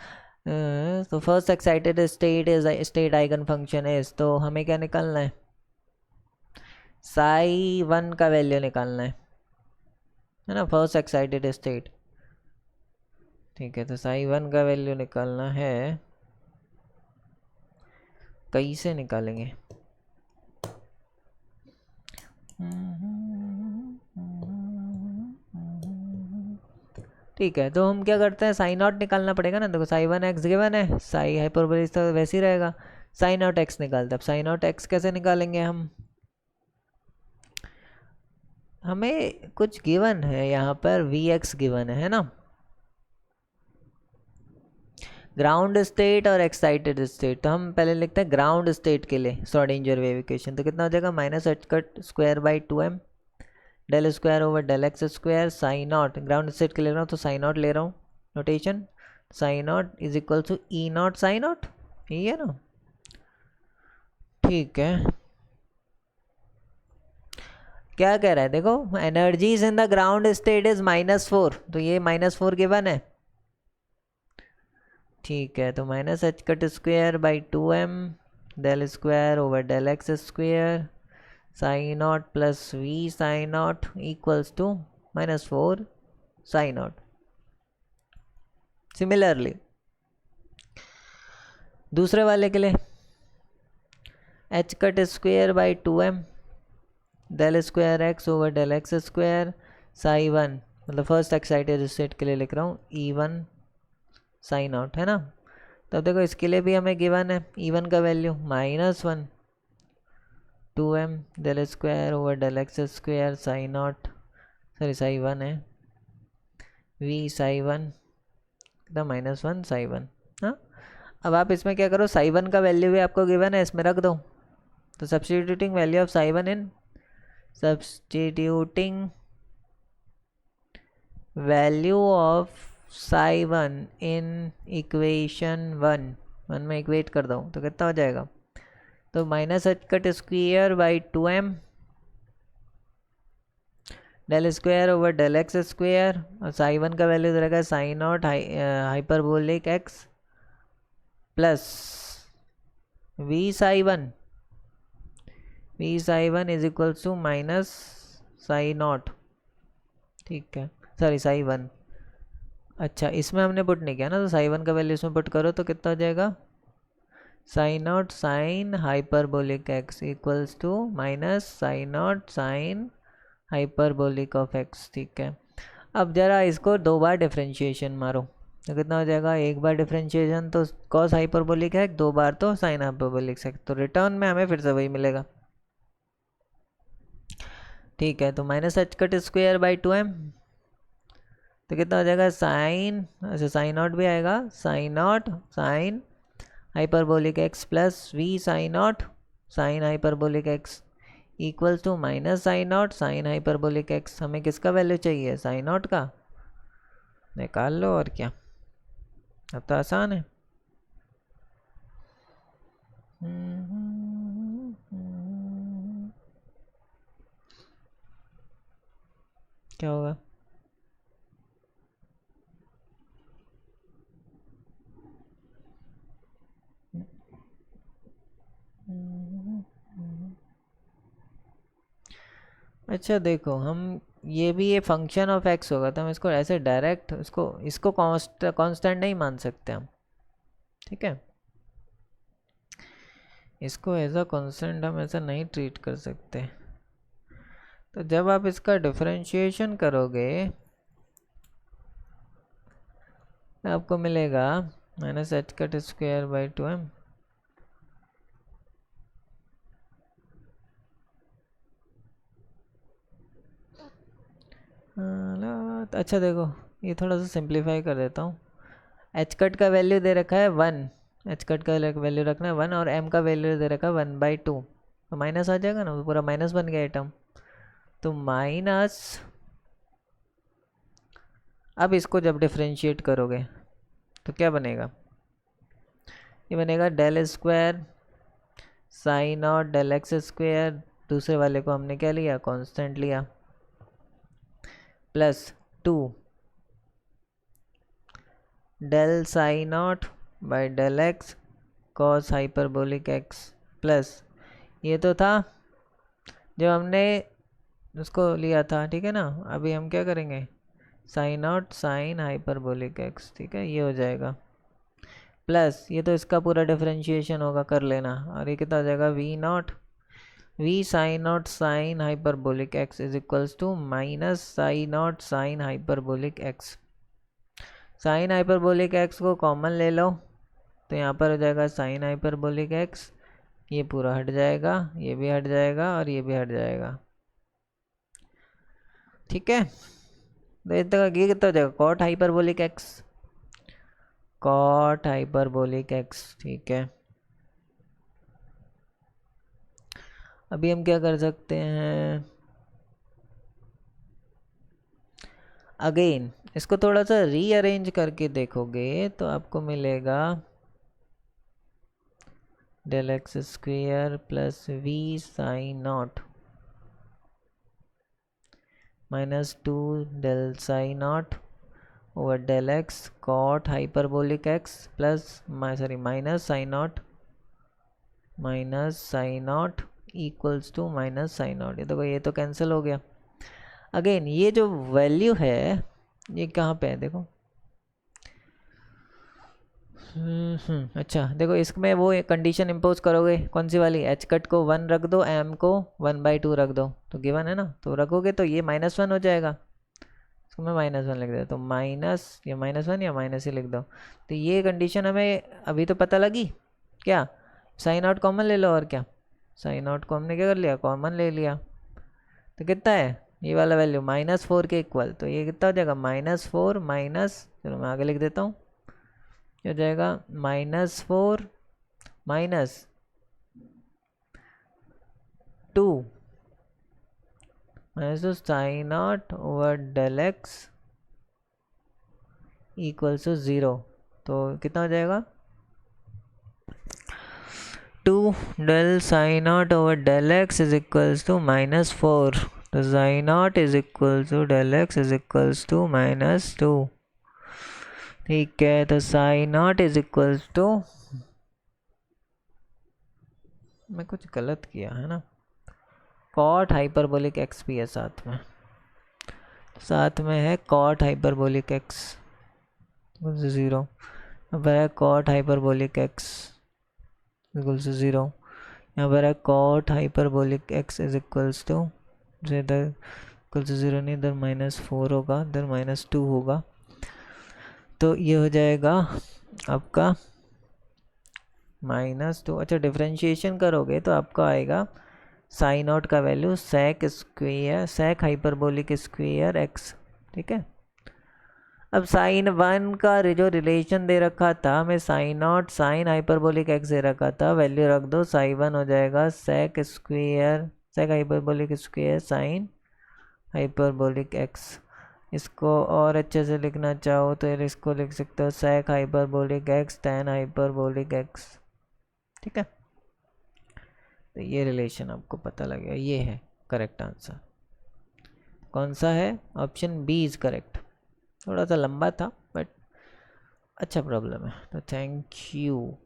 तो first excited state is state eigen function is, तो हमें क्या निकालना है, psi1 का वैल्यू निकालना है ना, फर्स्ट एक्साइटेड स्टेट। ठीक है, तो psi1 का वैल्यू निकालना है, कैसे निकालेंगे? ठीक है, तो हम क्या करते हैं, साई नॉट निकालना पड़ेगा ना। देखो psi1x गिवन है, साई हाइपरबोलिक तो वैसे ही रहेगा, साई नॉट एक्स निकालते हैं। अब साई नॉट एक्स कैसे निकालेंगे हम, हमें कुछ गिवन है यहाँ पर, vx गिवन है ना, ग्राउंड स्टेट और एक्साइटेड स्टेट। तो हम पहले लिखते हैं ग्राउंड स्टेट के लिए श्रोडिंगर वेव इक्वेशन, तो कितना हो जाएगा, -h² del square over del x square psi not, ground state के ले रहा हूँ तो साई नॉट ले रहा हूँ notation, psi not is equal to e not psi not, यही है ना। ठीक है, क्या कह रहा है देखो, energies in the ground state is -4, तो ये -4 गिवन है। ठीक है, तो -h²/2m del square over del x square psi not plus v psi not equals to -4 psi not. Similarly दूसरे वाले के लिए h²/2m del square x over del x square psi1, मतलब फर्स्ट एक्साइटेड स्टेट के लिए लिख रहा हूँ E1 साई नॉट, है ना। तब देखो इसके लिए भी हमें गिवन है E1 का value -1 2m del square over del x square psi not, sorry psi1 है, v psi1 द -1 psi1। हाँ, अब आप इसमें क्या करो, psi1 का वैल्यू भी आपको गिवन है, इसमें रख दो। तो substituting value of psi1 in substituting value of psi1 in equation 1 में इक्वेट कर दो तो कितना हो जाएगा, तो -h² del square over del x square, और psi1 का वैल्यू रहेगा psi not hyperbolic x plus v psi1 is equal to minus psi not. ठीक है, सॉरी psi1, अच्छा इसमें हमने पुट नहीं किया ना, तो psi1 का वैल्यू इसमें पुट करो तो कितना हो जाएगा, psi not sine hyperbolic x equals to minus psi not sine hyperbolic of x. ठीक है, अब जरा इसको 2 बार डिफ्रेंशिएशन मारो तो कितना हो जाएगा, एक बार डिफ्रेंशिएशन तो कॉस हाइपरबोलिक है, 2 बार तो साइन हाइपरबोलिक है, तो रिटर्न में हमें फिर से वही मिलेगा। ठीक है, तो -h²/2m तो कितना हो जाएगा, साइन, अच्छा साइन नॉट भी आएगा, sine not sine hyperbolic x plus v sine not sine hyperbolic x equals to minus sine not sine hyperbolic x. हमें किसका वैल्यू चाहिए, साइन नॉट का, निकाल लो और क्या, अब तो आसान है। क्या होगा, अच्छा देखो हम ये भी ये फंक्शन ऑफ एक्स होगा, तो हम इसको ऐसे डायरेक्ट इसको कांस्टेंट नहीं मान सकते हम। ठीक है, इसको एज अ कांस्टेंट हम ऐसा नहीं ट्रीट कर सकते। तो जब आप इसका डिफरेंशिएशन करोगे आपको मिलेगा -h²/2m अच्छा देखो ये थोड़ा सा सिंप्लीफाई कर देता हूँ, h का वैल्यू दे रखा है 1, h का वैल्यू रखना है 1 और m का वैल्यू दे रखा है 1/2, तो माइनस आ जाएगा ना, पूरा माइनस बन गया आइटम, तो माइनस, अब इसको जब डिफ्रेंशिएट करोगे तो क्या बनेगा, ये बनेगा del square sine not del x square, दूसरे वाले को हमने क्या लिया, कांस्टेंट लिया, plus 2 del psi not by del x cos hyperbolic x plus ये तो था जब हमने उसको लिया था, ठीक है ना। अभी हम क्या करेंगे, sine not sine hyperbolic x, ठीक है, ये हो जाएगा प्लस ये तो इसका पूरा डिफरेंशिएशन होगा, कर लेना। और ये कितना हो जाएगा, v not v sine not sine hyperbolic x is equals to minus sine not sine hyperbolic x. Sine hyperbolic x को कॉमन ले लो तो यहाँ पर हो जाएगा साइन हाइपरबोलिक एक्स, ये पूरा हट जाएगा, ये भी हट जाएगा और ये भी हट जाएगा, ठीक है। तो ये कितना हो जाएगा, cot hyperbolic x, cot hyperbolic x, ठीक है। अभी हम क्या कर सकते हैं, अगेन इसको थोड़ा सा रीअरेंज करके देखोगे तो आपको मिलेगा del x square plus v sine not minus 2 del sine not over del x cot hyperbolic x plus minus sine not equals to minus sine not. ये तो कैंसिल हो गया। अगेन ये जो वैल्यू है ये कहाँ पे है, देखो अच्छा देखो इसमें वो कंडीशन इम्पोज करोगे कौन सी वाली, एच कट को 1 रख दो, एम को 1/2 रख दो, तो गिवन है ना, तो रखोगे तो ये -1 हो जाएगा। इसको मैं -1 लिख देता, तो माइनस या -1 या माइनस ही लिख दो। तो ये कंडीशन हमें अभी तो पता लगी, क्या साइन आउट कॉमन ले लो, और क्या साइन आउट को हमने क्या कर लिया, कॉमन ले लिया। तो कितना है ये वाला वैल्यू, -4 के इक्वल, तो ये कितना हो जाएगा -4 माइनस, चलो मैं आगे लिख देता हूँ, हो जाएगा -4 minus 2 minus sine not over del x equals to 0। तो कितना हो जाएगा 2 del sine not over del x is equals to -4, तो sign not is equals to del x is equals to -2, ठीक है। तो sign not is equals to, मैं कुछ गलत किया है ना, कॉट हाइपरबोलिक एक्स भी है साथ में, है कॉट हाइपरबोलिक एक्स 0, यहाँ पर है cot hyperbolic x equal to 0, यहाँ पर है cot hyperbolic x is equals to, इधर इक्वल टू 0 नहीं, इधर -4 होगा, इधर -2 होगा, तो ये हो जाएगा आपका -2। अच्छा डिफ्रेंशिएशन करोगे तो आपका आएगा साइन नॉट का value sec square, sec hyperbolic square x, ठीक है। अब साइन 1 का जो रिलेशन दे रखा था हमें, sine not sine hyperbolic x दे रखा था, वैल्यू रख दो, साइन 1 हो जाएगा sec square, sec hyperbolic square sine hyperbolic x. इसको और अच्छे से लिखना चाहो तो इसको लिख सकते हो sec hyperbolic x tan hyperbolic x, ठीक है। तो ये रिलेशन आपको पता लगेगा, ये है करेक्ट आंसर। कौन सा है, ऑप्शन बी इज़ करेक्ट। थोड़ा सा लंबा था बट अच्छा प्रॉब्लम है, तो थैंक यू।